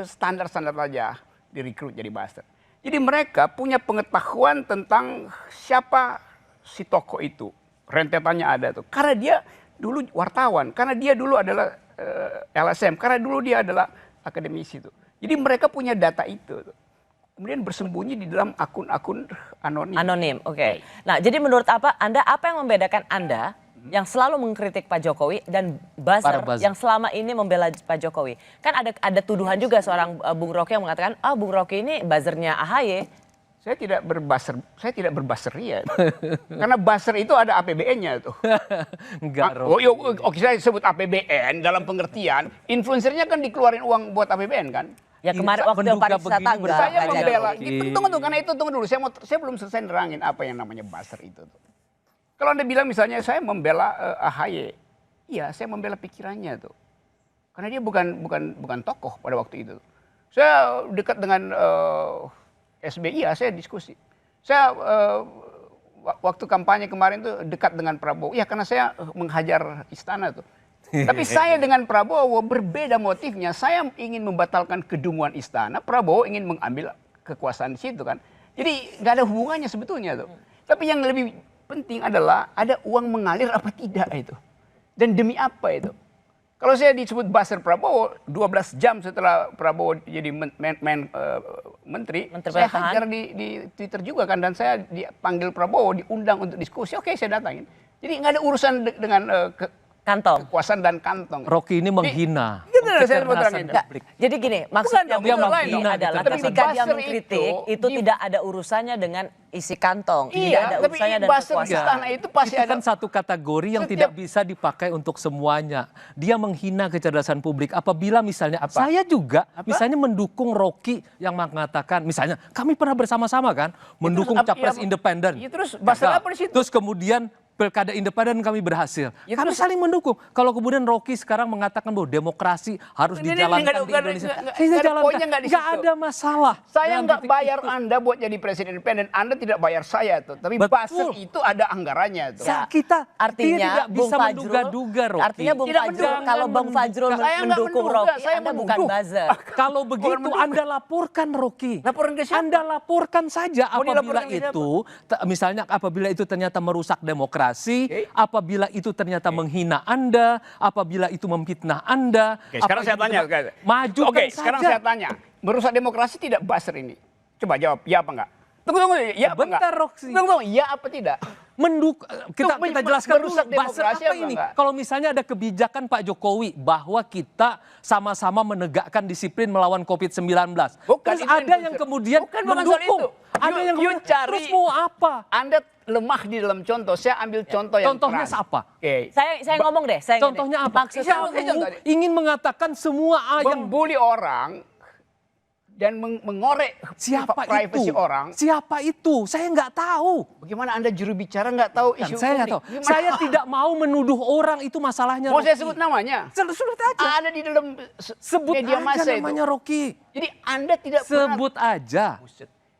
standar-standar aja. Direkrut jadi buzzer. Jadi mereka punya pengetahuan tentang siapa si tokoh itu. Rentetannya ada tuh. Karena dia dulu wartawan. Karena dia dulu adalah LSM. Karena dulu dia adalah akademisi tuh. Jadi mereka punya data itu tuh. Kemudian bersembunyi di dalam akun-akun anonim. Anonim, oke. Nah, jadi menurut Anda apa yang membedakan Anda yang selalu mengkritik Pak Jokowi dan buzzer yang selama ini membela Pak Jokowi? Kan ada tuduhan juga seorang Bung Rocky yang mengatakan, Bung Rocky ini buzzernya AHY. Saya tidak berbuzzeria. Karena buzzer itu ada APBN-nya tuh. Enggak, oke, saya sebut APBN dalam pengertian influencernya kan dikeluarin uang buat APBN kan? Ya kemarin waktu pariwisata enggak. Saya membela. Tunggu karena itu tunggu dulu. Saya belum selesai nerangin apa yang namanya buzzer itu tuh. Kalau Anda bilang misalnya saya membela AHY, iya saya membela pikirannya tuh, karena dia bukan tokoh pada waktu itu. Saya dekat dengan SBY, ya saya diskusi. Saya waktu kampanye kemarin tuh dekat dengan Prabowo, ya karena saya menghajar istana tuh. Tapi saya dengan Prabowo berbeda motifnya. Saya ingin membatalkan kedunguan istana, Prabowo ingin mengambil kekuasaan di situ kan. Jadi nggak ada hubungannya sebetulnya tuh. Tapi yang lebih penting adalah ada uang mengalir apa tidak itu. Dan demi apa itu. Kalau saya disebut buzzer Prabowo, 12 jam setelah Prabowo jadi menteri, saya hajar di Twitter juga kan. Dan saya dipanggil Prabowo, diundang untuk diskusi, oke saya datangin. Jadi nggak ada urusan dengan Kantong. Kekuasaan dan kantong. Rocky ini menghina. Gitu loh saya terang itu. Jadi gini, maksudnya Bukan, Bung Rocky adalah Tapi ketika dia buzzer mengkritik itu tidak ada urusannya dengan isi kantong, tidak ada Iya, tapi urusannya dengan buzzer kekuasaan. istana itu pasti Itu ada. kan satu kategori yang tidak bisa dipakai untuk semuanya. Dia menghina kecerdasan publik. Apabila misalnya saya juga misalnya mendukung Rocky yang mengatakan misalnya kami pernah bersama-sama kan mendukung capres independen. Ya, terus buzzer Gagal. apa di situ? Terus kemudian pilkada independen kami berhasil. Kami saling mendukung. Kalau kemudian Rocky sekarang mengatakan bahwa demokrasi harus dijalankan di Indonesia. Saya jalankan. Nggak ada masalah. Saya dalam nggak titik bayar Anda buat jadi presiden independen. Anda tidak bayar saya tuh. Tapi buzzer itu ada anggarannya tuh. Kita Artinya tidak Bung bisa Fajrul, menduga-duga, Rocky. artinya Bung Fajrul, kalau Bung Fajrul mendukung Rocky, Anda bukan buzzer. Kalau begitu Anda laporkan Rocky. Laporan ke siapa? Anda laporkan saja Mau apabila dilaporkan ke itu, misalnya apabila itu ternyata merusak demokrasi, apabila itu ternyata menghina Anda, apabila itu memfitnah Anda. Oke, sekarang saya tanya. Majukan Oke, saja. sekarang saya tanya. Merusak demokrasi tidak buzzer ini? Coba jawab, ya apa enggak? Tunggu, ya apa enggak? Bentar, Rocky. Tunggu, ya apa tidak? Kita jelaskan dulu merusak buzzer demokrasi apa apa ini. enggak? Kalau misalnya ada kebijakan Pak Jokowi bahwa kita sama-sama menegakkan disiplin melawan COVID-19. Terus itu ada yang kemudian bukan soal mendukung. itu. Ada yang You cari. terus mau apa? Anda lemah di dalam contoh. Saya ambil contoh yang Contohnya terang. apa? Oke. Saya ngomong deh. Contohnya apa? Maksudnya Kamu ingin mengatakan semua yang membuli orang dan mengorek siapa privasi itu? orang. Siapa itu? Saya nggak tahu. Bagaimana Anda juru bicara nggak tahu isu Saya nggak tahu. publik? Saya tidak mau menuduh orang, itu masalahnya. Mau Rocky. saya sebut namanya? Sebut aja. Ada di dalam Sebut media aja massa namanya itu. Rocky. Jadi Anda tidak Sebut aja.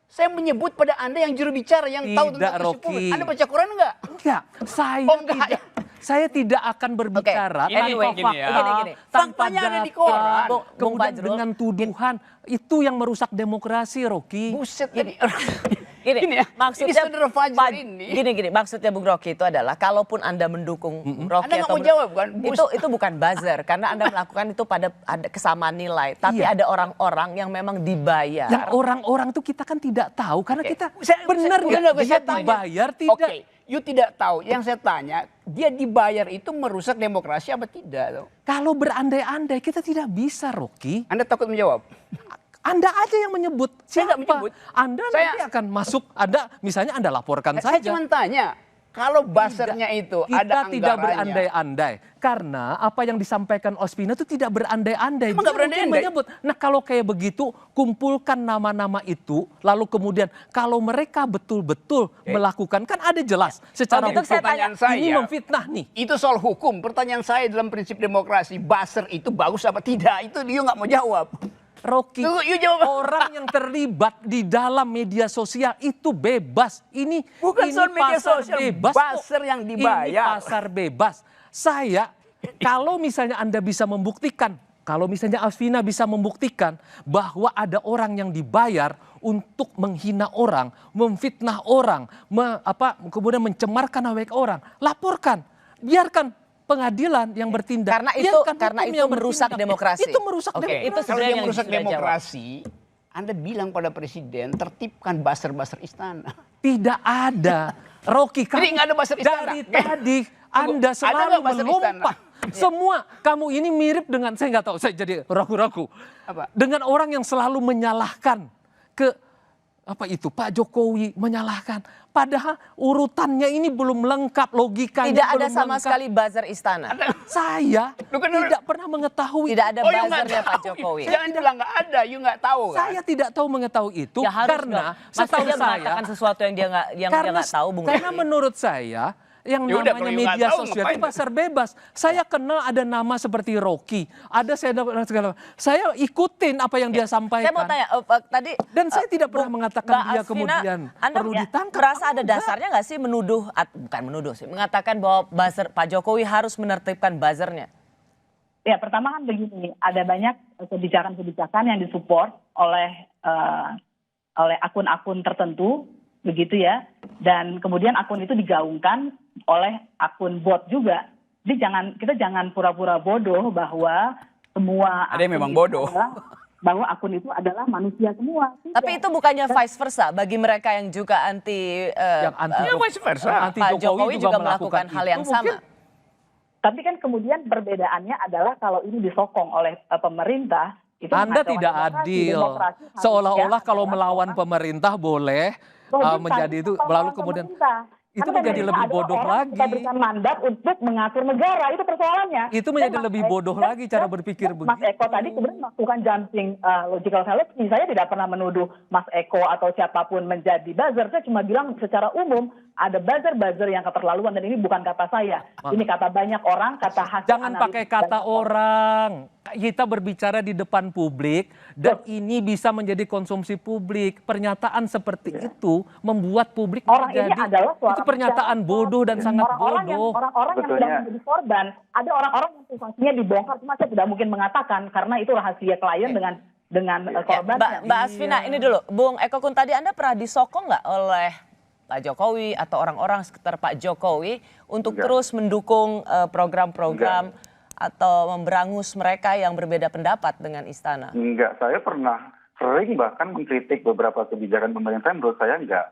Saya menyebut pada Anda yang juru bicara yang tahu Tidak, tentang isu Rocky. publik. Anda baca Quran enggak? Enggak, saya enggak. tidak. Saya tidak akan berbicara Anyway, tanpa gini ya. fakta, Gini. tanpa Faktanya ada di data, koran. kemudian dengan tuduhan itu yang merusak demokrasi, Rocky. Buset tadi. Gini, maksudnya saudara Fajrul ini. Gini, maksudnya Bung Rocky itu adalah kalaupun Anda mendukung Rocky Anda nggak atau mau jawab kan? itu bukan buzzer karena Anda melakukan itu pada ada kesamaan nilai, tapi Iya. ada orang-orang yang memang dibayar. Yang orang-orang itu kita kan tidak tahu karena kita benar Bukan, nggak dia saya tanya. dibayar tidak. Oke, you tidak tahu. Yang saya tanya, dia dibayar itu merusak demokrasi apa tidak? Kalau berandai-andai kita tidak bisa, Rocky. Anda takut menjawab? Anda aja yang menyebut. Saya Siapa? nggak menyebut. Anda nanti akan masuk. Misalnya Anda laporkan Saya saja. cuma tanya, kalau buzzernya itu Kita ada tidak anggarannya. berandai-andai karena apa yang disampaikan Ospina itu tidak berandai-andai. Emang nggak Dia mungkin berandai-andai? menyebut. Nah kalau kayak begitu kumpulkan nama-nama itu lalu kemudian kalau mereka betul-betul melakukan kan ada jelas secara Kalau gitu hukum. pertanyaan saya, ini memfitnah nih. Itu soal hukum. Pertanyaan saya dalam prinsip demokrasi, buzzer itu bagus apa tidak? Itu dia nggak mau jawab. Rocky, Tunggu, you jawab. orang yang terlibat di dalam media sosial itu bebas. Ini Bukan ini soal media pasar sosial, bebas kok. buzzer yang dibayar. Ini pasar bebas. Saya, kalau misalnya Anda bisa membuktikan, kalau misalnya Alvina bisa membuktikan bahwa ada orang yang dibayar untuk menghina orang, memfitnah orang, kemudian mencemarkan nama baik orang, laporkan, biarkan pengadilan yang bertindak. Karena itu Biarkan karena hukum itu yang merusak bertindak. demokrasi. Itu merusak Oke, demokrasi. itu Kalau sebenarnya dia yang merusak sudah jawab. demokrasi, Anda bilang pada presiden, tertibkan buzzer-buzzer istana. Tidak ada. Rocky, Jadi nggak ada buzzer istana? dari tadi Anda Ada selalu nggak buzzer melompat. istana? Semua kamu ini mirip dengan, saya nggak tahu, saya jadi ragu-ragu. Apa? Dengan orang yang selalu menyalahkan ke Pak Jokowi menyalahkan. Padahal urutannya ini belum lengkap, logikanya Tidak ada belum sama lengkap. sekali buzzer istana. Saya tidak pernah mengetahui. Tidak ada you nggak buzzernya Pak tahu. Jokowi. Jangan bilang nggak ada, you nggak tahu kan? Saya tidak tahu mengetahui itu Ya harus karena dong. Masa setahu dia saya mengatakan sesuatu yang dia nggak tahu, Bung karena Rocky? menurut saya yang Ya udah, namanya kalau you nggak media tahu, sosial itu ngapain? pasar bebas. Saya kenal ada nama seperti Rocky, ada saya dapat segala. Saya ikutin apa yang dia sampaikan. Saya mau tanya tadi Dan saya tidak pernah mengatakan Mbak dia Alvina, kemudian Anda perlu ditangkap. merasa ada dasarnya nggak sih menuduh, bukan menuduh sih, mengatakan bahwa buzzer Pak Jokowi harus menertibkan buzzernya? Ya, pertama kan begini, ada banyak kebijakan-kebijakan yang disupport oleh akun-akun tertentu, begitu ya. Dan kemudian akun itu digaungkan oleh akun bot juga. Jadi kita jangan pura-pura bodoh bahwa semua Ada yang akun memang itu bodoh. bahwa akun itu adalah manusia semua. Tapi itu bukannya vice versa bagi mereka yang juga anti, Yang anti Ya, vice versa. Yang anti Pak Jokowi Jokowi juga melakukan melakukan hal itu yang sama. mungkin Tapi kan kemudian perbedaannya adalah kalau ini disokong oleh pemerintah, itu Anda mengacaukan tidak demokrasi. adil. Demokrasi harusnya Seolah-olah kalau adalah melawan orang- pemerintah boleh menjadi itu, lalu kemudian itu Karena menjadi pemerintah lebih adalah bodoh orang yang lagi. kita berikan mandat untuk mengatur negara, itu persoalannya. Itu menjadi Dan lebih Mas bodoh Eko- lagi cara berpikir Mas begitu. Eko tadi kemudian melakukan jumping logical fallacy. Saya tidak pernah menuduh Mas Eko atau siapapun menjadi buzzer. Saya cuma bilang secara umum ada buzzer-buzzer yang keterlaluan, dan ini bukan kata saya. Ini kata banyak orang, kata hasil Jangan analisis pakai kata banyak orang. Kita berbicara di depan publik dan ini bisa menjadi konsumsi publik. Pernyataan seperti itu membuat publik Orang ini menjadi adalah suara itu pernyataan masyarakat. bodoh dan sangat Orang-orang yang bodoh. orang-orang yang sedang menjadi korban, ada orang-orang yang privasinya dibongkar, cuma saya tidak mungkin mengatakan karena itu rahasia klien dengan korbannya. Mbak Asvina, ini dulu, Bung Eko Kun, tadi Anda pernah disokong nggak oleh Pak Jokowi atau orang-orang sekitar Pak Jokowi untuk terus mendukung program-program atau memberangus mereka yang berbeda pendapat dengan istana? Enggak, saya pernah sering bahkan mengkritik beberapa kebijakan pemerintah yang menurut saya enggak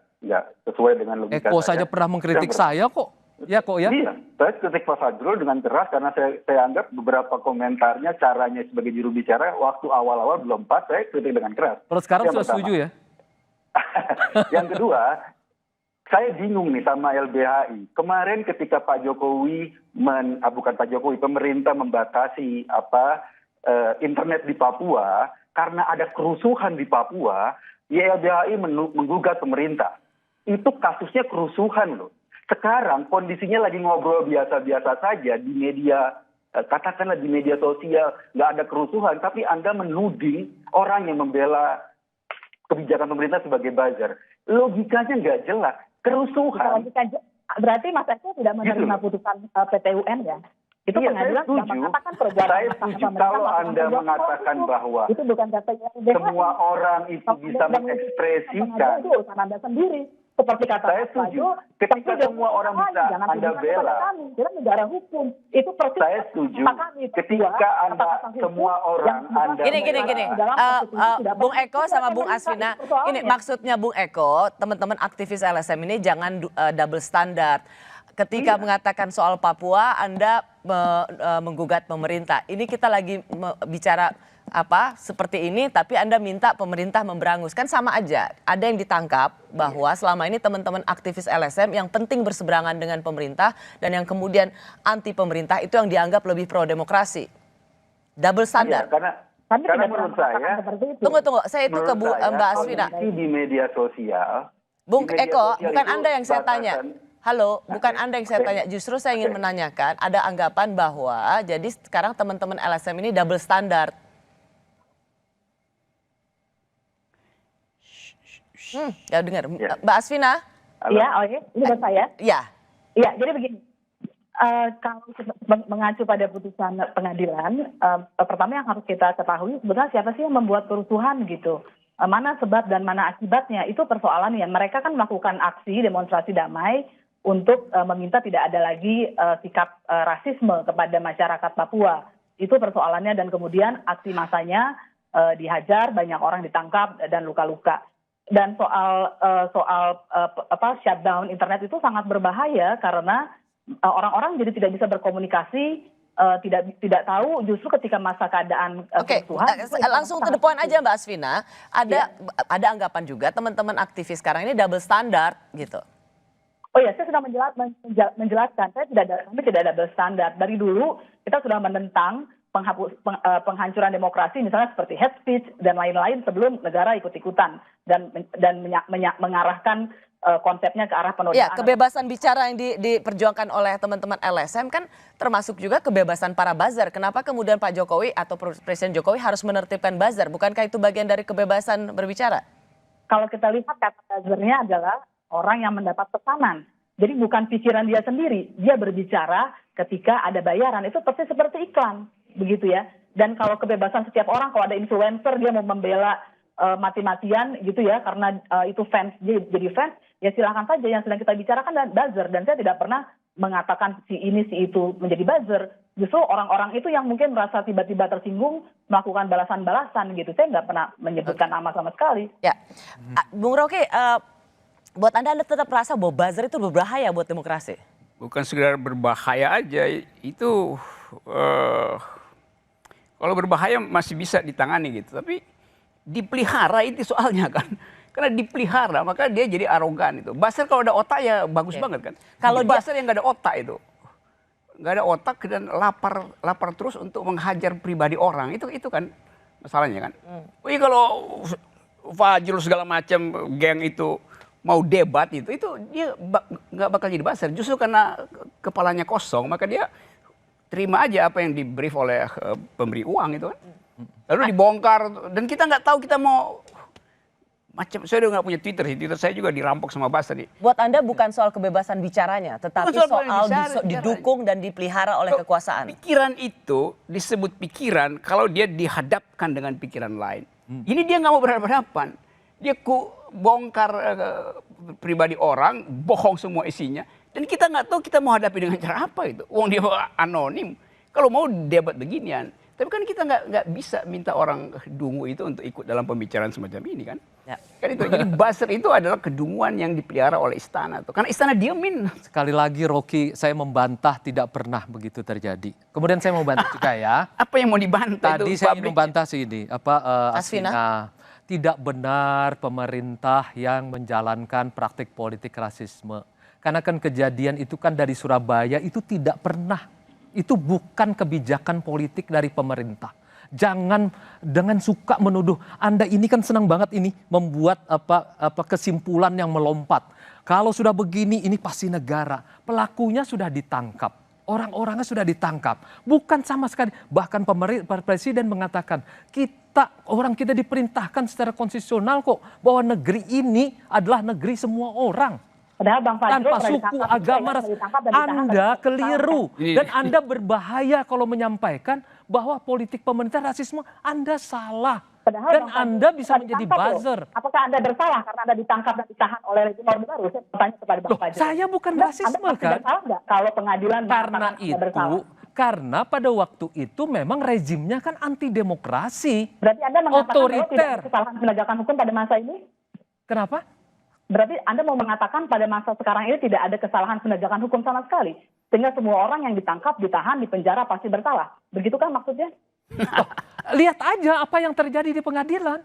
sesuai dengan logika Eko saya. saja pernah mengkritik saya kok. Ya kok ya? Iya, saya kritik Pak Fajrul dengan keras karena saya anggap beberapa komentarnya, caranya sebagai juru bicara waktu awal-awal belum pas, saya kritik dengan keras. Kalau sekarang Yang sudah pertama. setuju ya? Yang kedua, saya bingung nih sama LBHI. Kemarin ketika Pak Jokowi, bukan Pak Jokowi, pemerintah membatasi internet di Papua karena ada kerusuhan di Papua, ya LBHI menggugat pemerintah. Itu kasusnya kerusuhan loh. Sekarang kondisinya lagi ngobrol biasa-biasa saja di media, katakanlah di media sosial, nggak ada kerusuhan, tapi Anda menuding orang yang membela kebijakan pemerintah sebagai buzzer. Logikanya nggak jelas. Kerusuhan. Berarti Mas Eko tidak menerima putusan PT UN ya? Itu Iya, pengadilan saya sudah mengatakan perbuatan Saya setuju kalau Anda mengatakan bahwa itu bukan kata semua orang itu bisa mengekspresikan. Itu urusan Anda sendiri. Seperti kata Saya setuju. Ketika semua orang bisa Anda bela, kita negara hukum. Itu persis. Saya setuju. Ketika Anda semua orang Anda Gini. Bung Eko sama Bung Asvina, ini maksudnya Bung Eko, teman-teman aktivis LSM ini jangan double standard. Ketika mengatakan soal Papua, Anda menggugat pemerintah. Ini kita lagi bicara seperti ini, tapi Anda minta pemerintah memberangus. Kan sama aja. Ada yang ditangkap bahwa selama ini teman-teman aktivis LSM yang penting berseberangan dengan pemerintah dan yang kemudian anti pemerintah itu yang dianggap lebih pro demokrasi. Double standard. Karena menurut saya, Tunggu, saya itu ke Mbak Asvina. Di media sosial. Bung Eko, bukan Anda yang saya tanya. Halo, bukan Anda yang saya tanya. Justru saya ingin menanyakan, ada anggapan bahwa jadi sekarang teman-teman LSM ini double standard. Ya dengar. Mbak Asvina? Iya, oke. Ini buat saya? Iya. Iya, jadi begini. Kalau mengacu pada putusan pengadilan, pertama yang harus kita ketahui sebenarnya siapa sih yang membuat kerusuhan gitu. Mana sebab dan mana akibatnya, itu persoalannya. Mereka kan melakukan aksi demonstrasi damai untuk meminta tidak ada lagi sikap rasisme kepada masyarakat Papua. Itu persoalannya, dan kemudian aksi massanya dihajar, banyak orang ditangkap dan luka-luka. Dan soal shutdown internet itu sangat berbahaya karena orang-orang jadi tidak bisa berkomunikasi, tidak tahu justru ketika masa keadaan kerusuhan. Langsung to the point aja Mbak Asvina. Ada anggapan juga teman-teman aktivis sekarang ini double standard gitu. Oh ya, saya sudah menjelaskan. Kami tidak ada double standard. Dari dulu kita sudah menentang penghancuran demokrasi, misalnya seperti hate speech dan lain-lain sebelum negara ikut-ikutan dan mengarahkan konsepnya ke arah penodaan. Ya, kebebasan bicara yang diperjuangkan oleh teman-teman LSM kan termasuk juga kebebasan para buzzer. Kenapa kemudian Pak Jokowi atau Presiden Jokowi harus menertibkan buzzer? Bukankah itu bagian dari kebebasan berbicara? Kalau kita lihat kata buzzernya adalah orang yang mendapat pesanan. Jadi bukan pikiran dia sendiri, dia berbicara ketika ada bayaran. Itu persis seperti iklan, begitu ya. Dan kalau kebebasan setiap orang, kalau ada influencer dia mau membela mati-matian gitu ya, karena itu fans, dia jadi fans, ya silakan saja. Yang sedang kita bicarakan adalah buzzer, dan saya tidak pernah mengatakan si ini si itu menjadi buzzer. Justru orang-orang itu yang mungkin merasa tiba-tiba tersinggung melakukan balasan-balasan gitu. Saya nggak pernah menyebutkan nama sama sekali. Ya, Bung Rocky, buat Anda tetap merasa bahwa buzzer itu berbahaya buat demokrasi? bukan sekedar berbahaya aja, itu kalau berbahaya masih bisa ditangani gitu, tapi dipelihara itu soalnya kan. Karena dipelihara maka dia jadi arogan itu. Buzzer kalau ada otak ya bagus banget kan. Kalau buzzer yang nggak ada otak itu, nggak ada otak dan lapar terus untuk menghajar pribadi orang, itu kan masalahnya kan. Wih, kalau Fajrul segala macam geng itu mau debat itu dia nggak bakal jadi buzzer. Justru karena kepalanya kosong maka dia terima aja apa yang di-brief oleh pemberi uang itu kan. Lalu dibongkar dan kita nggak tahu kita mau macam. Saya udah nggak punya Twitter sih. Twitter saya juga dirampok sama buzzer nih. Buat Anda bukan soal kebebasan bicaranya, tetapi soal didukung dan dipelihara oleh kekuasaan. Pikiran itu disebut pikiran kalau dia dihadapkan dengan pikiran lain. Ini dia nggak mau berhadapan. Dia bongkar pribadi orang, bohong semua isinya. Dan kita nggak tahu kita mau hadapi dengan cara apa itu. Wong dia anonim. Kalau mau debat beginian. Tapi kan kita nggak bisa minta orang dungu itu untuk ikut dalam pembicaraan semacam ini kan. Ya. Kan itu. Jadi buzzer itu adalah kedunguan yang dipelihara oleh istana. Karena istana diemin. Sekali lagi Rocky, saya membantah tidak pernah begitu terjadi. Kemudian saya mau bantu juga ya. Apa yang mau dibantah? Tadi saya ingin membantah sih ini. Asvina. Tidak benar pemerintah yang menjalankan praktik politik rasisme. Karena kan kejadian itu kan dari Surabaya itu tidak pernah. Itu bukan kebijakan politik dari pemerintah. Jangan dengan suka menuduh. Anda ini kan senang banget ini membuat kesimpulan yang melompat. Kalau sudah begini ini pasti negara. Pelakunya sudah ditangkap. Orang-orangnya sudah ditangkap. Bukan sama sekali. Bahkan presiden mengatakan orang kita diperintahkan secara konstitusional kok bahwa negeri ini adalah negeri semua orang. Padahal Bang Fajrul tanpa suku, agama, ras. Anda keliru. Dan Anda berbahaya kalau menyampaikan bahwa politik pemerintah rasisme. Anda salah. Padahal dan Anda bisa menjadi buzzer. Apakah Anda bersalah karena Anda ditangkap dan ditahan oleh rezim Orde Baru? Saya bertanya kepada Bang Fajrul. Saya bukan rasisme Anda kan? bersalah nggak kalau pengadilan karena itu, karena pada waktu itu memang rezimnya kan anti demokrasi. Berarti Anda mengatakan otoriter. bahwa tidak ada kesalahan penegakan hukum pada masa ini? Kenapa? Berarti Anda mau mengatakan pada masa sekarang ini tidak ada kesalahan penegakan hukum sama sekali. Sehingga semua orang yang ditangkap, ditahan, dipenjara pasti bersalah. Begitu kan maksudnya? Lihat aja apa yang terjadi di pengadilan.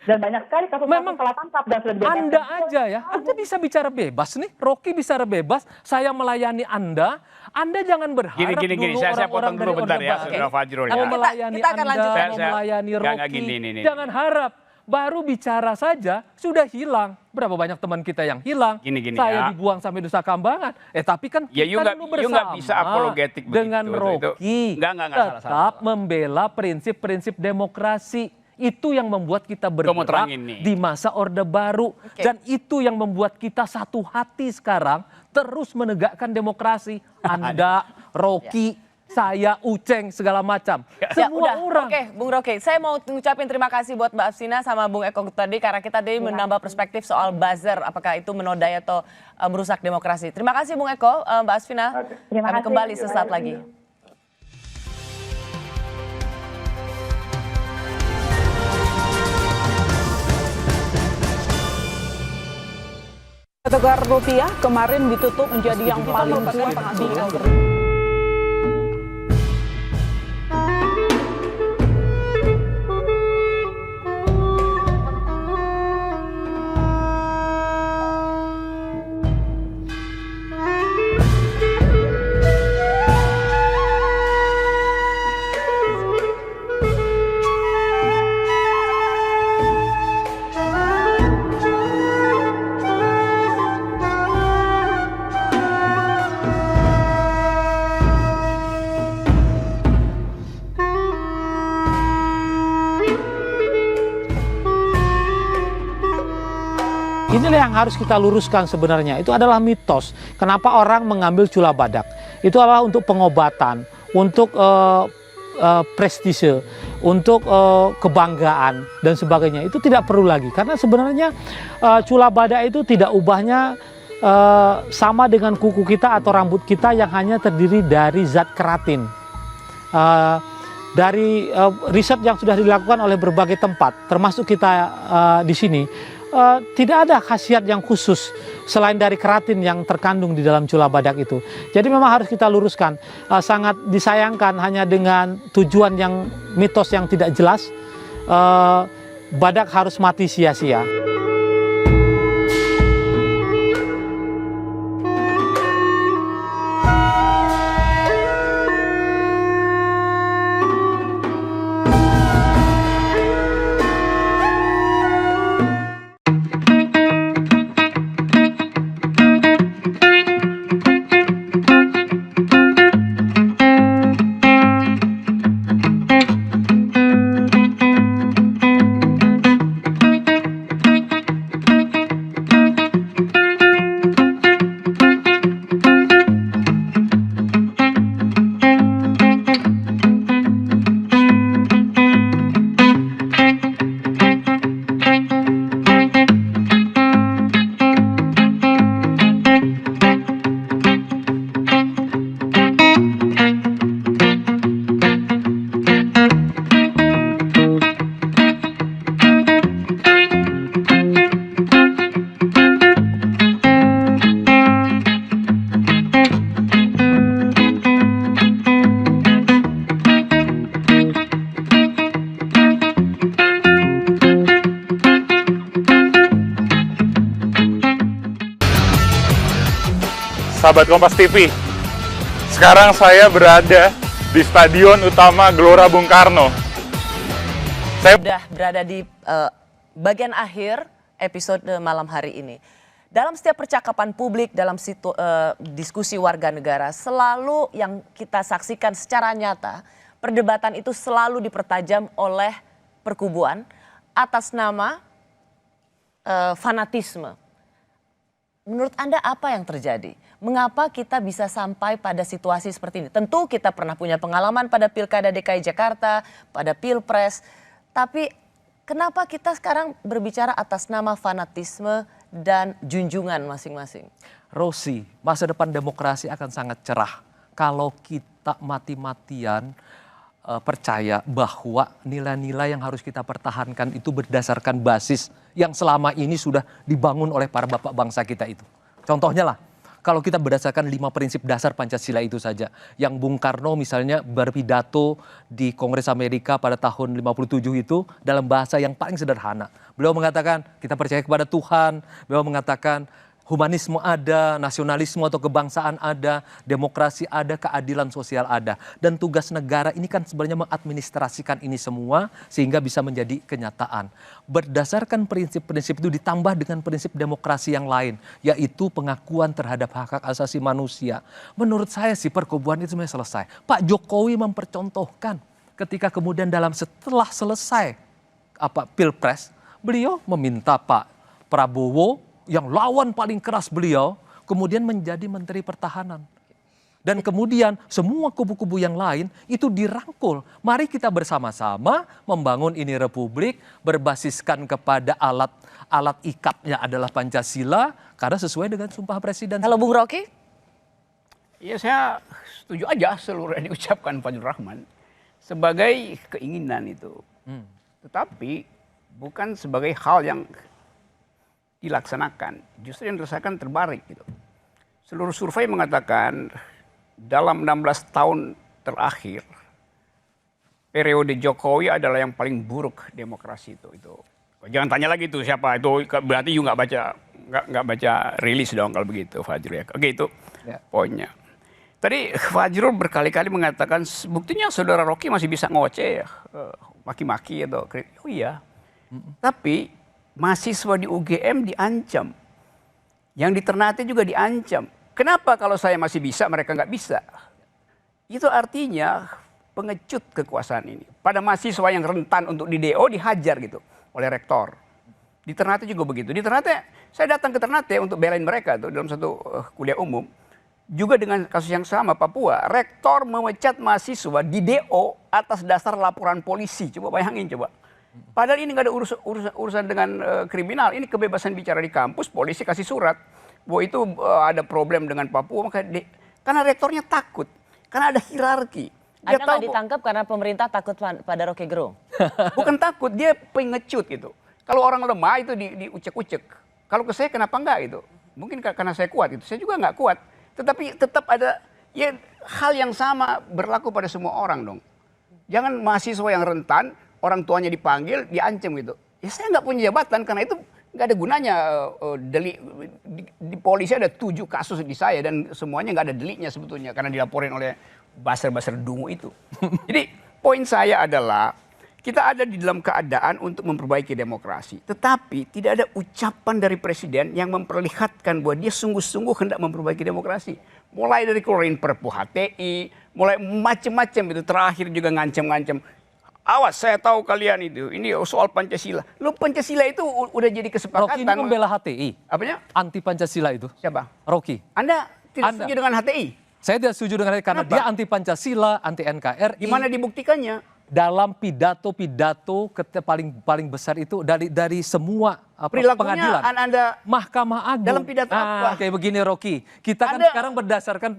Dan banyak sekali kasus salah tangkap dan sudah dibebaskan. Anda aja ya, Anda bisa bicara bebas nih. Rocky bicara bebas, saya melayani Anda. Anda jangan berharap gini, dulu saya potong orang-orang dari dulu bentar Orde ya, Baru. Saudara Fajrul Mau ya. melayani Kita akan Anda, lanjutkan mau melayani Rocky. Gini. Jangan harap. Baru bicara saja sudah hilang. Berapa banyak teman kita yang hilang? Gini, saya ya. dibuang sampai Nusa Kambangan. Tapi kan ya, kita dulu bersama nggak bisa apologetik dengan Rocky. Nggak, tetap membela prinsip-prinsip demokrasi. Itu yang membuat kita bergerak di masa Orde Baru. Dan itu yang membuat kita satu hati sekarang terus menegakkan demokrasi. Anda, Rocky, saya, Uceng, segala macam. Semua orang. Oke, Bung Rocky. Saya mau ngucapin terima kasih buat Mbak Asvina sama Bung Eko tadi. Karena kita tadi menambah perspektif soal buzzer. Apakah itu menodai atau merusak demokrasi. Terima kasih Bung Eko, Mbak Asvina. Kami kembali sesaat lagi. Tukar rupiah kemarin ditutup menjadi yang paling kuat di Inilah yang harus kita luruskan sebenarnya. Itu adalah mitos. Kenapa orang mengambil cula badak? Itu adalah untuk pengobatan, untuk prestise, untuk kebanggaan dan sebagainya. Itu tidak perlu lagi. Karena sebenarnya cula badak itu tidak ubahnya sama dengan kuku kita atau rambut kita yang hanya terdiri dari zat keratin. Dari riset yang sudah dilakukan oleh berbagai tempat, termasuk kita di sini, tidak ada khasiat yang khusus selain dari keratin yang terkandung di dalam cula badak itu. Jadi memang harus kita luruskan, sangat disayangkan hanya dengan tujuan yang mitos yang tidak jelas, badak harus mati sia-sia. Sahabat Kompas TV, sekarang saya berada di Stadion Utama Gelora Bung Karno. Saya sudah berada di bagian akhir episode malam hari ini. Dalam setiap percakapan publik, dalam diskusi warga negara, selalu yang kita saksikan secara nyata, perdebatan itu selalu dipertajam oleh perkubuan atas nama fanatisme. Menurut Anda apa yang terjadi? Mengapa kita bisa sampai pada situasi seperti ini? Tentu kita pernah punya pengalaman pada Pilkada DKI Jakarta, pada Pilpres. Tapi kenapa kita sekarang berbicara atas nama fanatisme dan junjungan masing-masing? Rosi, masa depan demokrasi akan sangat cerah kalau kita mati-matian percaya bahwa nilai-nilai yang harus kita pertahankan itu berdasarkan basis yang selama ini sudah dibangun oleh para bapak bangsa kita itu. Contohnya lah, kalau kita berdasarkan 5 prinsip dasar Pancasila itu saja, yang Bung Karno misalnya berpidato di Kongres Amerika pada tahun 57 itu dalam bahasa yang paling sederhana. Beliau mengatakan kita percaya kepada Tuhan, beliau mengatakan humanisme ada, nasionalisme atau kebangsaan ada, demokrasi ada, keadilan sosial ada. Dan tugas negara ini kan sebenarnya mengadministrasikan ini semua sehingga bisa menjadi kenyataan. Berdasarkan prinsip-prinsip itu ditambah dengan prinsip demokrasi yang lain, yaitu pengakuan terhadap hak-hak asasi manusia. Menurut saya sih perkubuan itu sebenarnya selesai. Pak Jokowi mempercontohkan ketika kemudian setelah selesai Pilpres, beliau meminta Pak Prabowo yang lawan paling keras beliau, kemudian menjadi Menteri Pertahanan. Dan kemudian semua kubu-kubu yang lain itu dirangkul. Mari kita bersama-sama membangun ini republik berbasiskan kepada alat ikatnya adalah Pancasila, karena sesuai dengan Sumpah Presiden. Kalau Bung Rocky? Ya saya setuju aja seluruh yang diucapkan Fajrul Rahman sebagai keinginan itu. Tetapi bukan sebagai hal yang dilaksanakan, justru yang dirasakan terbalik gitu. Seluruh survei mengatakan dalam 16 tahun terakhir periode Jokowi adalah yang paling buruk demokrasi itu. Jangan tanya lagi tuh siapa itu, berarti you nggak baca rilis dong kalau begitu Fajrul ya. Oke, itu poinnya. Tadi Fajrul berkali-kali mengatakan buktinya saudara Rocky masih bisa ngoceh ya, maki-maki atau kritik. Oh iya. Tapi mahasiswa di UGM diancam. Yang di Ternate juga diancam. Kenapa kalau saya masih bisa, mereka nggak bisa? Itu artinya pengecut kekuasaan ini. Pada mahasiswa yang rentan untuk di DO dihajar gitu oleh rektor. Di Ternate juga begitu. Di Ternate, saya datang ke Ternate untuk belain mereka tuh dalam satu kuliah umum. Juga dengan kasus yang sama Papua, rektor memecat mahasiswa di DO atas dasar laporan polisi. Coba bayangin coba. Padahal ini nggak ada urusan dengan kriminal, ini kebebasan bicara di kampus, polisi kasih surat bahwa itu ada problem dengan Papua, karena rektornya takut, karena ada hierarki. Dia Anda nggak ditangkap karena pemerintah takut pada Rocky Gerung? Bukan takut, dia pengecut gitu. Kalau orang lemah itu diucek-ucek. Kalau ke saya kenapa enggak gitu? Mungkin karena saya kuat gitu. Saya juga nggak kuat. Tetapi tetap ada ya hal yang sama berlaku pada semua orang dong. Jangan mahasiswa yang rentan, orang tuanya dipanggil, diancam gitu. Ya saya nggak punya jabatan karena itu nggak ada gunanya. Di polisi ada 7 kasus di saya dan semuanya nggak ada deliknya sebetulnya karena dilaporin oleh baser-baser dungu itu. Jadi poin saya adalah kita ada di dalam keadaan untuk memperbaiki demokrasi. Tetapi tidak ada ucapan dari presiden yang memperlihatkan bahwa dia sungguh-sungguh hendak memperbaiki demokrasi. Mulai dari keluarin Perpu HTI, mulai macam-macam itu. Terakhir juga ngancam-ngancam. Awas, saya tahu kalian itu. Ini soal Pancasila. Lu Pancasila itu udah jadi kesepakatan. Rocky ini membela HTI. Apanya? Anti Pancasila itu. Siapa? Rocky. Anda tidak setuju dengan HTI? Saya tidak setuju dengan HTI karena dia anti Pancasila, anti NKRI. Gimana dibuktikannya? Dalam pidato paling besar itu dari semua perilakunya pengadilan. Anda Mahkamah Agung. Dalam pidato apa? Kayak begini Rocky. Kita kan sekarang berdasarkan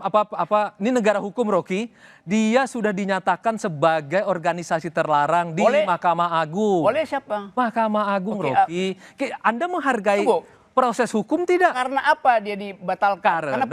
ini negara hukum Rocky. Dia sudah dinyatakan sebagai organisasi terlarang di Mahkamah Agung. Oleh siapa? Mahkamah Agung Rocky. Anda menghargai proses hukum tidak? Karena apa dia dibatalkan?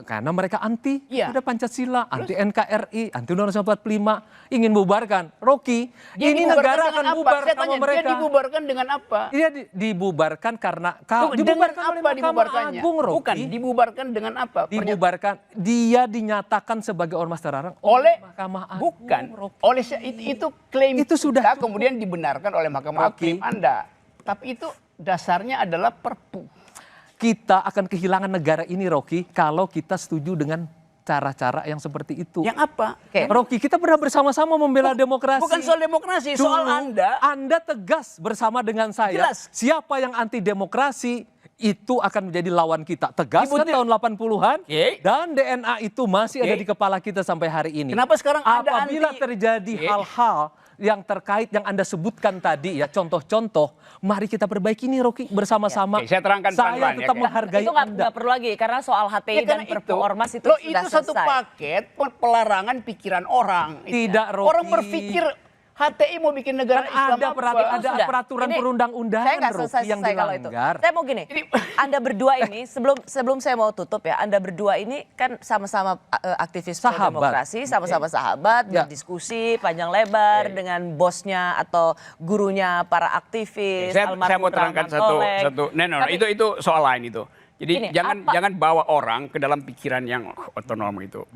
Karena mereka anti ada Pancasila, anti NKRI, anti Undang-Undang 45, ingin bubarkan. Rocky, ini negara akan bubar sama mereka. Dia dibubarkan dengan apa? Dia dibubarkan karena dibubarkan oleh Mahkamah Agung, Rocky. Bukan, dibubarkan dengan apa? Dibubarkan, dia dinyatakan sebagai ormas terlarang oleh Mahkamah Agung. Bukan, oleh itu klaim itu sudah kemudian dibenarkan oleh Mahkamah Agung Anda. Tapi itu dasarnya adalah Perpu. Kita akan kehilangan negara ini, Rocky, kalau kita setuju dengan cara-cara yang seperti itu. Yang apa? Rocky, kita pernah bersama-sama membela demokrasi. Bukan soal demokrasi, soal Anda. Anda tegas bersama dengan saya. Jelas. Siapa yang anti demokrasi itu akan menjadi lawan kita. Tegas kan tahun 80-an. Dan DNA itu masih ada di kepala kita sampai hari ini. Kenapa sekarang ada apabila terjadi hal-hal yang terkait yang Anda sebutkan tadi ya, contoh-contoh, mari kita perbaiki nih Rocky bersama-sama. Saya terangkan Saya tetap menghargai itu Anda. nggak perlu lagi karena soal HTI dan Perpu Ormas itu sudah itu satu paket pelarangan pikiran orang. Tidak, Rocky. Orang berpikir HTI mau bikin negara Islam ada peraturan perundang-undangan Rocky yang dilanggar. Saya mau gini, Anda berdua ini sebelum saya mau tutup ya, Anda berdua ini kan sama-sama aktivis demokrasi, sama-sama sahabat, berdiskusi panjang lebar dengan bosnya atau gurunya para aktivis. Saya mau terangkan satu. Itu soal lain itu. Jadi jangan bawa orang ke dalam pikiran yang otonom itu.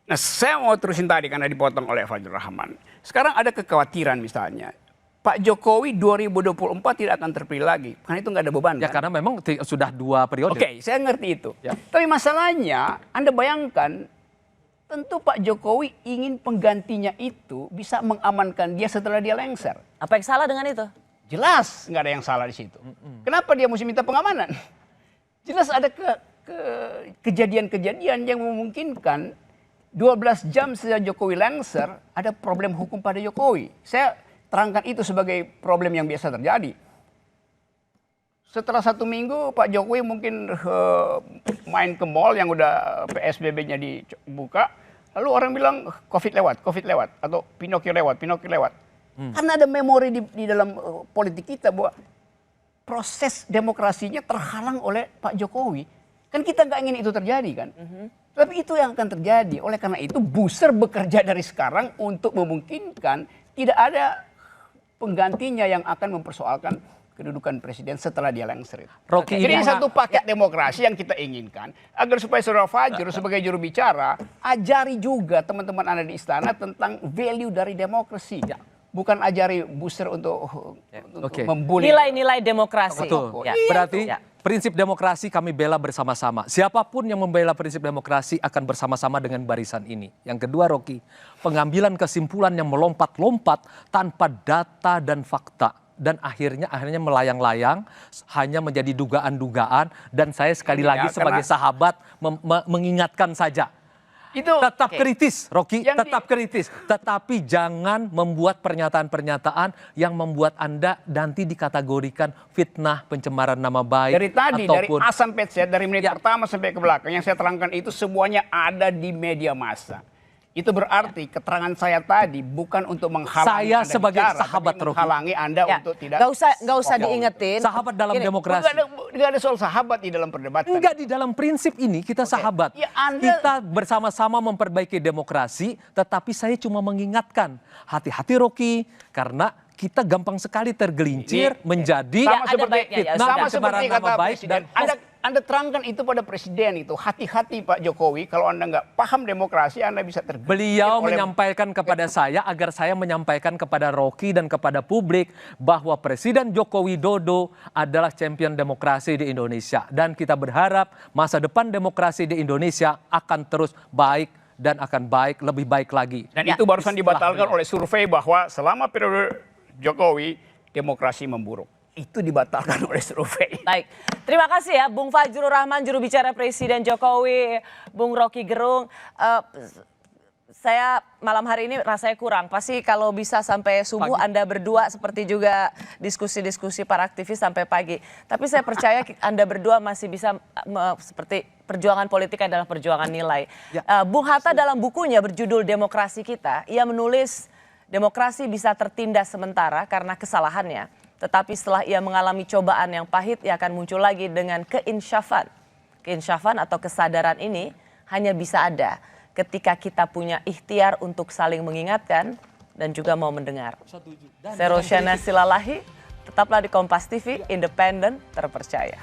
Nah, saya mau terusin tadi karena dipotong oleh Fajrul Rahman. Sekarang ada kekhawatiran misalnya, Pak Jokowi 2024 tidak akan terpilih lagi, karena itu nggak ada beban. Ya karena memang sudah 2 periode. Oke, saya ngerti itu. Tapi masalahnya, Anda bayangkan, tentu Pak Jokowi ingin penggantinya itu bisa mengamankan dia setelah dia lengser. Apa yang salah dengan itu? Jelas nggak ada yang salah di situ. Kenapa dia mesti minta pengamanan? Jelas ada kejadian-kejadian yang memungkinkan 12 jam sejak Jokowi lengser, ada problem hukum pada Jokowi. Saya terangkan itu sebagai problem yang biasa terjadi. Setelah 1 minggu, Pak Jokowi mungkin main ke mall yang udah PSBB-nya dibuka. Lalu orang bilang COVID lewat, atau Pinocchio lewat. Karena ada memori di dalam politik kita bahwa proses demokrasinya terhalang oleh Pak Jokowi. Kan kita nggak ingin itu terjadi kan. Tapi itu yang akan terjadi. Oleh karena itu Booster bekerja dari sekarang untuk memungkinkan tidak ada penggantinya yang akan mempersoalkan kedudukan presiden setelah dia lengser. Jadi satu paket demokrasi yang kita inginkan agar supaya Saudara Fajrul sebagai juru bicara ajari juga teman-teman Anda di istana tentang value dari demokrasi. Bukan ajari Booster untuk membuli nilai-nilai demokrasi. Betul. Berarti prinsip demokrasi kami bela bersama-sama. Siapapun yang membela prinsip demokrasi akan bersama-sama dengan barisan ini. Yang kedua, Rocky, pengambilan kesimpulan yang melompat-lompat tanpa data dan fakta. Dan akhirnya melayang-layang, hanya menjadi dugaan-dugaan. Dan saya sekali lagi sebagai sahabat mengingatkan saja. Tetap kritis, Rocky, tetap kritis. Tetapi jangan membuat pernyataan-pernyataan yang membuat Anda nanti dikategorikan fitnah, pencemaran nama baik. Dari tadi, dari A sampai Z, dari menit pertama sampai ke belakang, yang saya terangkan itu semuanya ada di media massa. itu berarti keterangan saya tadi bukan untuk menghalangi Saya Anda sebagai bicara, sahabat tapi Rocky. menghalangi Anda untuk tidak. Nggak usah diingetin. Sahabat dalam Gini, demokrasi. Nggak ada soal sahabat di dalam perdebatan. Enggak, di dalam prinsip ini kita sahabat. Ya, Anda- Kita bersama-sama memperbaiki demokrasi, tetapi saya cuma mengingatkan, hati-hati Rocky, karena kita gampang sekali tergelincir menjadi sama seperti fitnah sama dan seperti cemaran kata nama baik Presiden. dan Anda terangkan itu pada Presiden itu. Hati-hati Pak Jokowi, kalau Anda nggak paham demokrasi, Anda bisa tergelincir. beliau oleh- menyampaikan kepada saya agar saya menyampaikan kepada Rocky dan kepada publik bahwa Presiden Joko Widodo adalah champion demokrasi di Indonesia. Dan kita berharap masa depan demokrasi di Indonesia akan terus baik dan akan baik, lebih baik lagi. Dan itu barusan dibatalkan oleh survei bahwa selama periode Jokowi, demokrasi memburuk. Itu dibatalkan oleh survei. Baik, terima kasih ya Bung Fajrul Rahman, juru bicara Presiden Jokowi, Bung Rocky Gerung. Saya malam hari ini rasanya kurang. Pasti kalau bisa sampai subuh Pagi. Anda berdua seperti juga diskusi-diskusi para aktivis sampai pagi. Tapi saya percaya Anda berdua masih bisa seperti perjuangan politik adalah perjuangan nilai. Bung Hatta dalam bukunya berjudul Demokrasi Kita, ia menulis demokrasi bisa tertindas sementara karena kesalahannya. Tetapi setelah ia mengalami cobaan yang pahit, ia akan muncul lagi dengan keinsyafan. Keinsyafan atau kesadaran ini hanya bisa ada ketika kita punya ikhtiar untuk saling mengingatkan dan juga mau mendengar. Saya Rosyana Silalahi, tetaplah di Kompas TV, independen, terpercaya.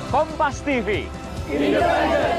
Kompas TV, independen,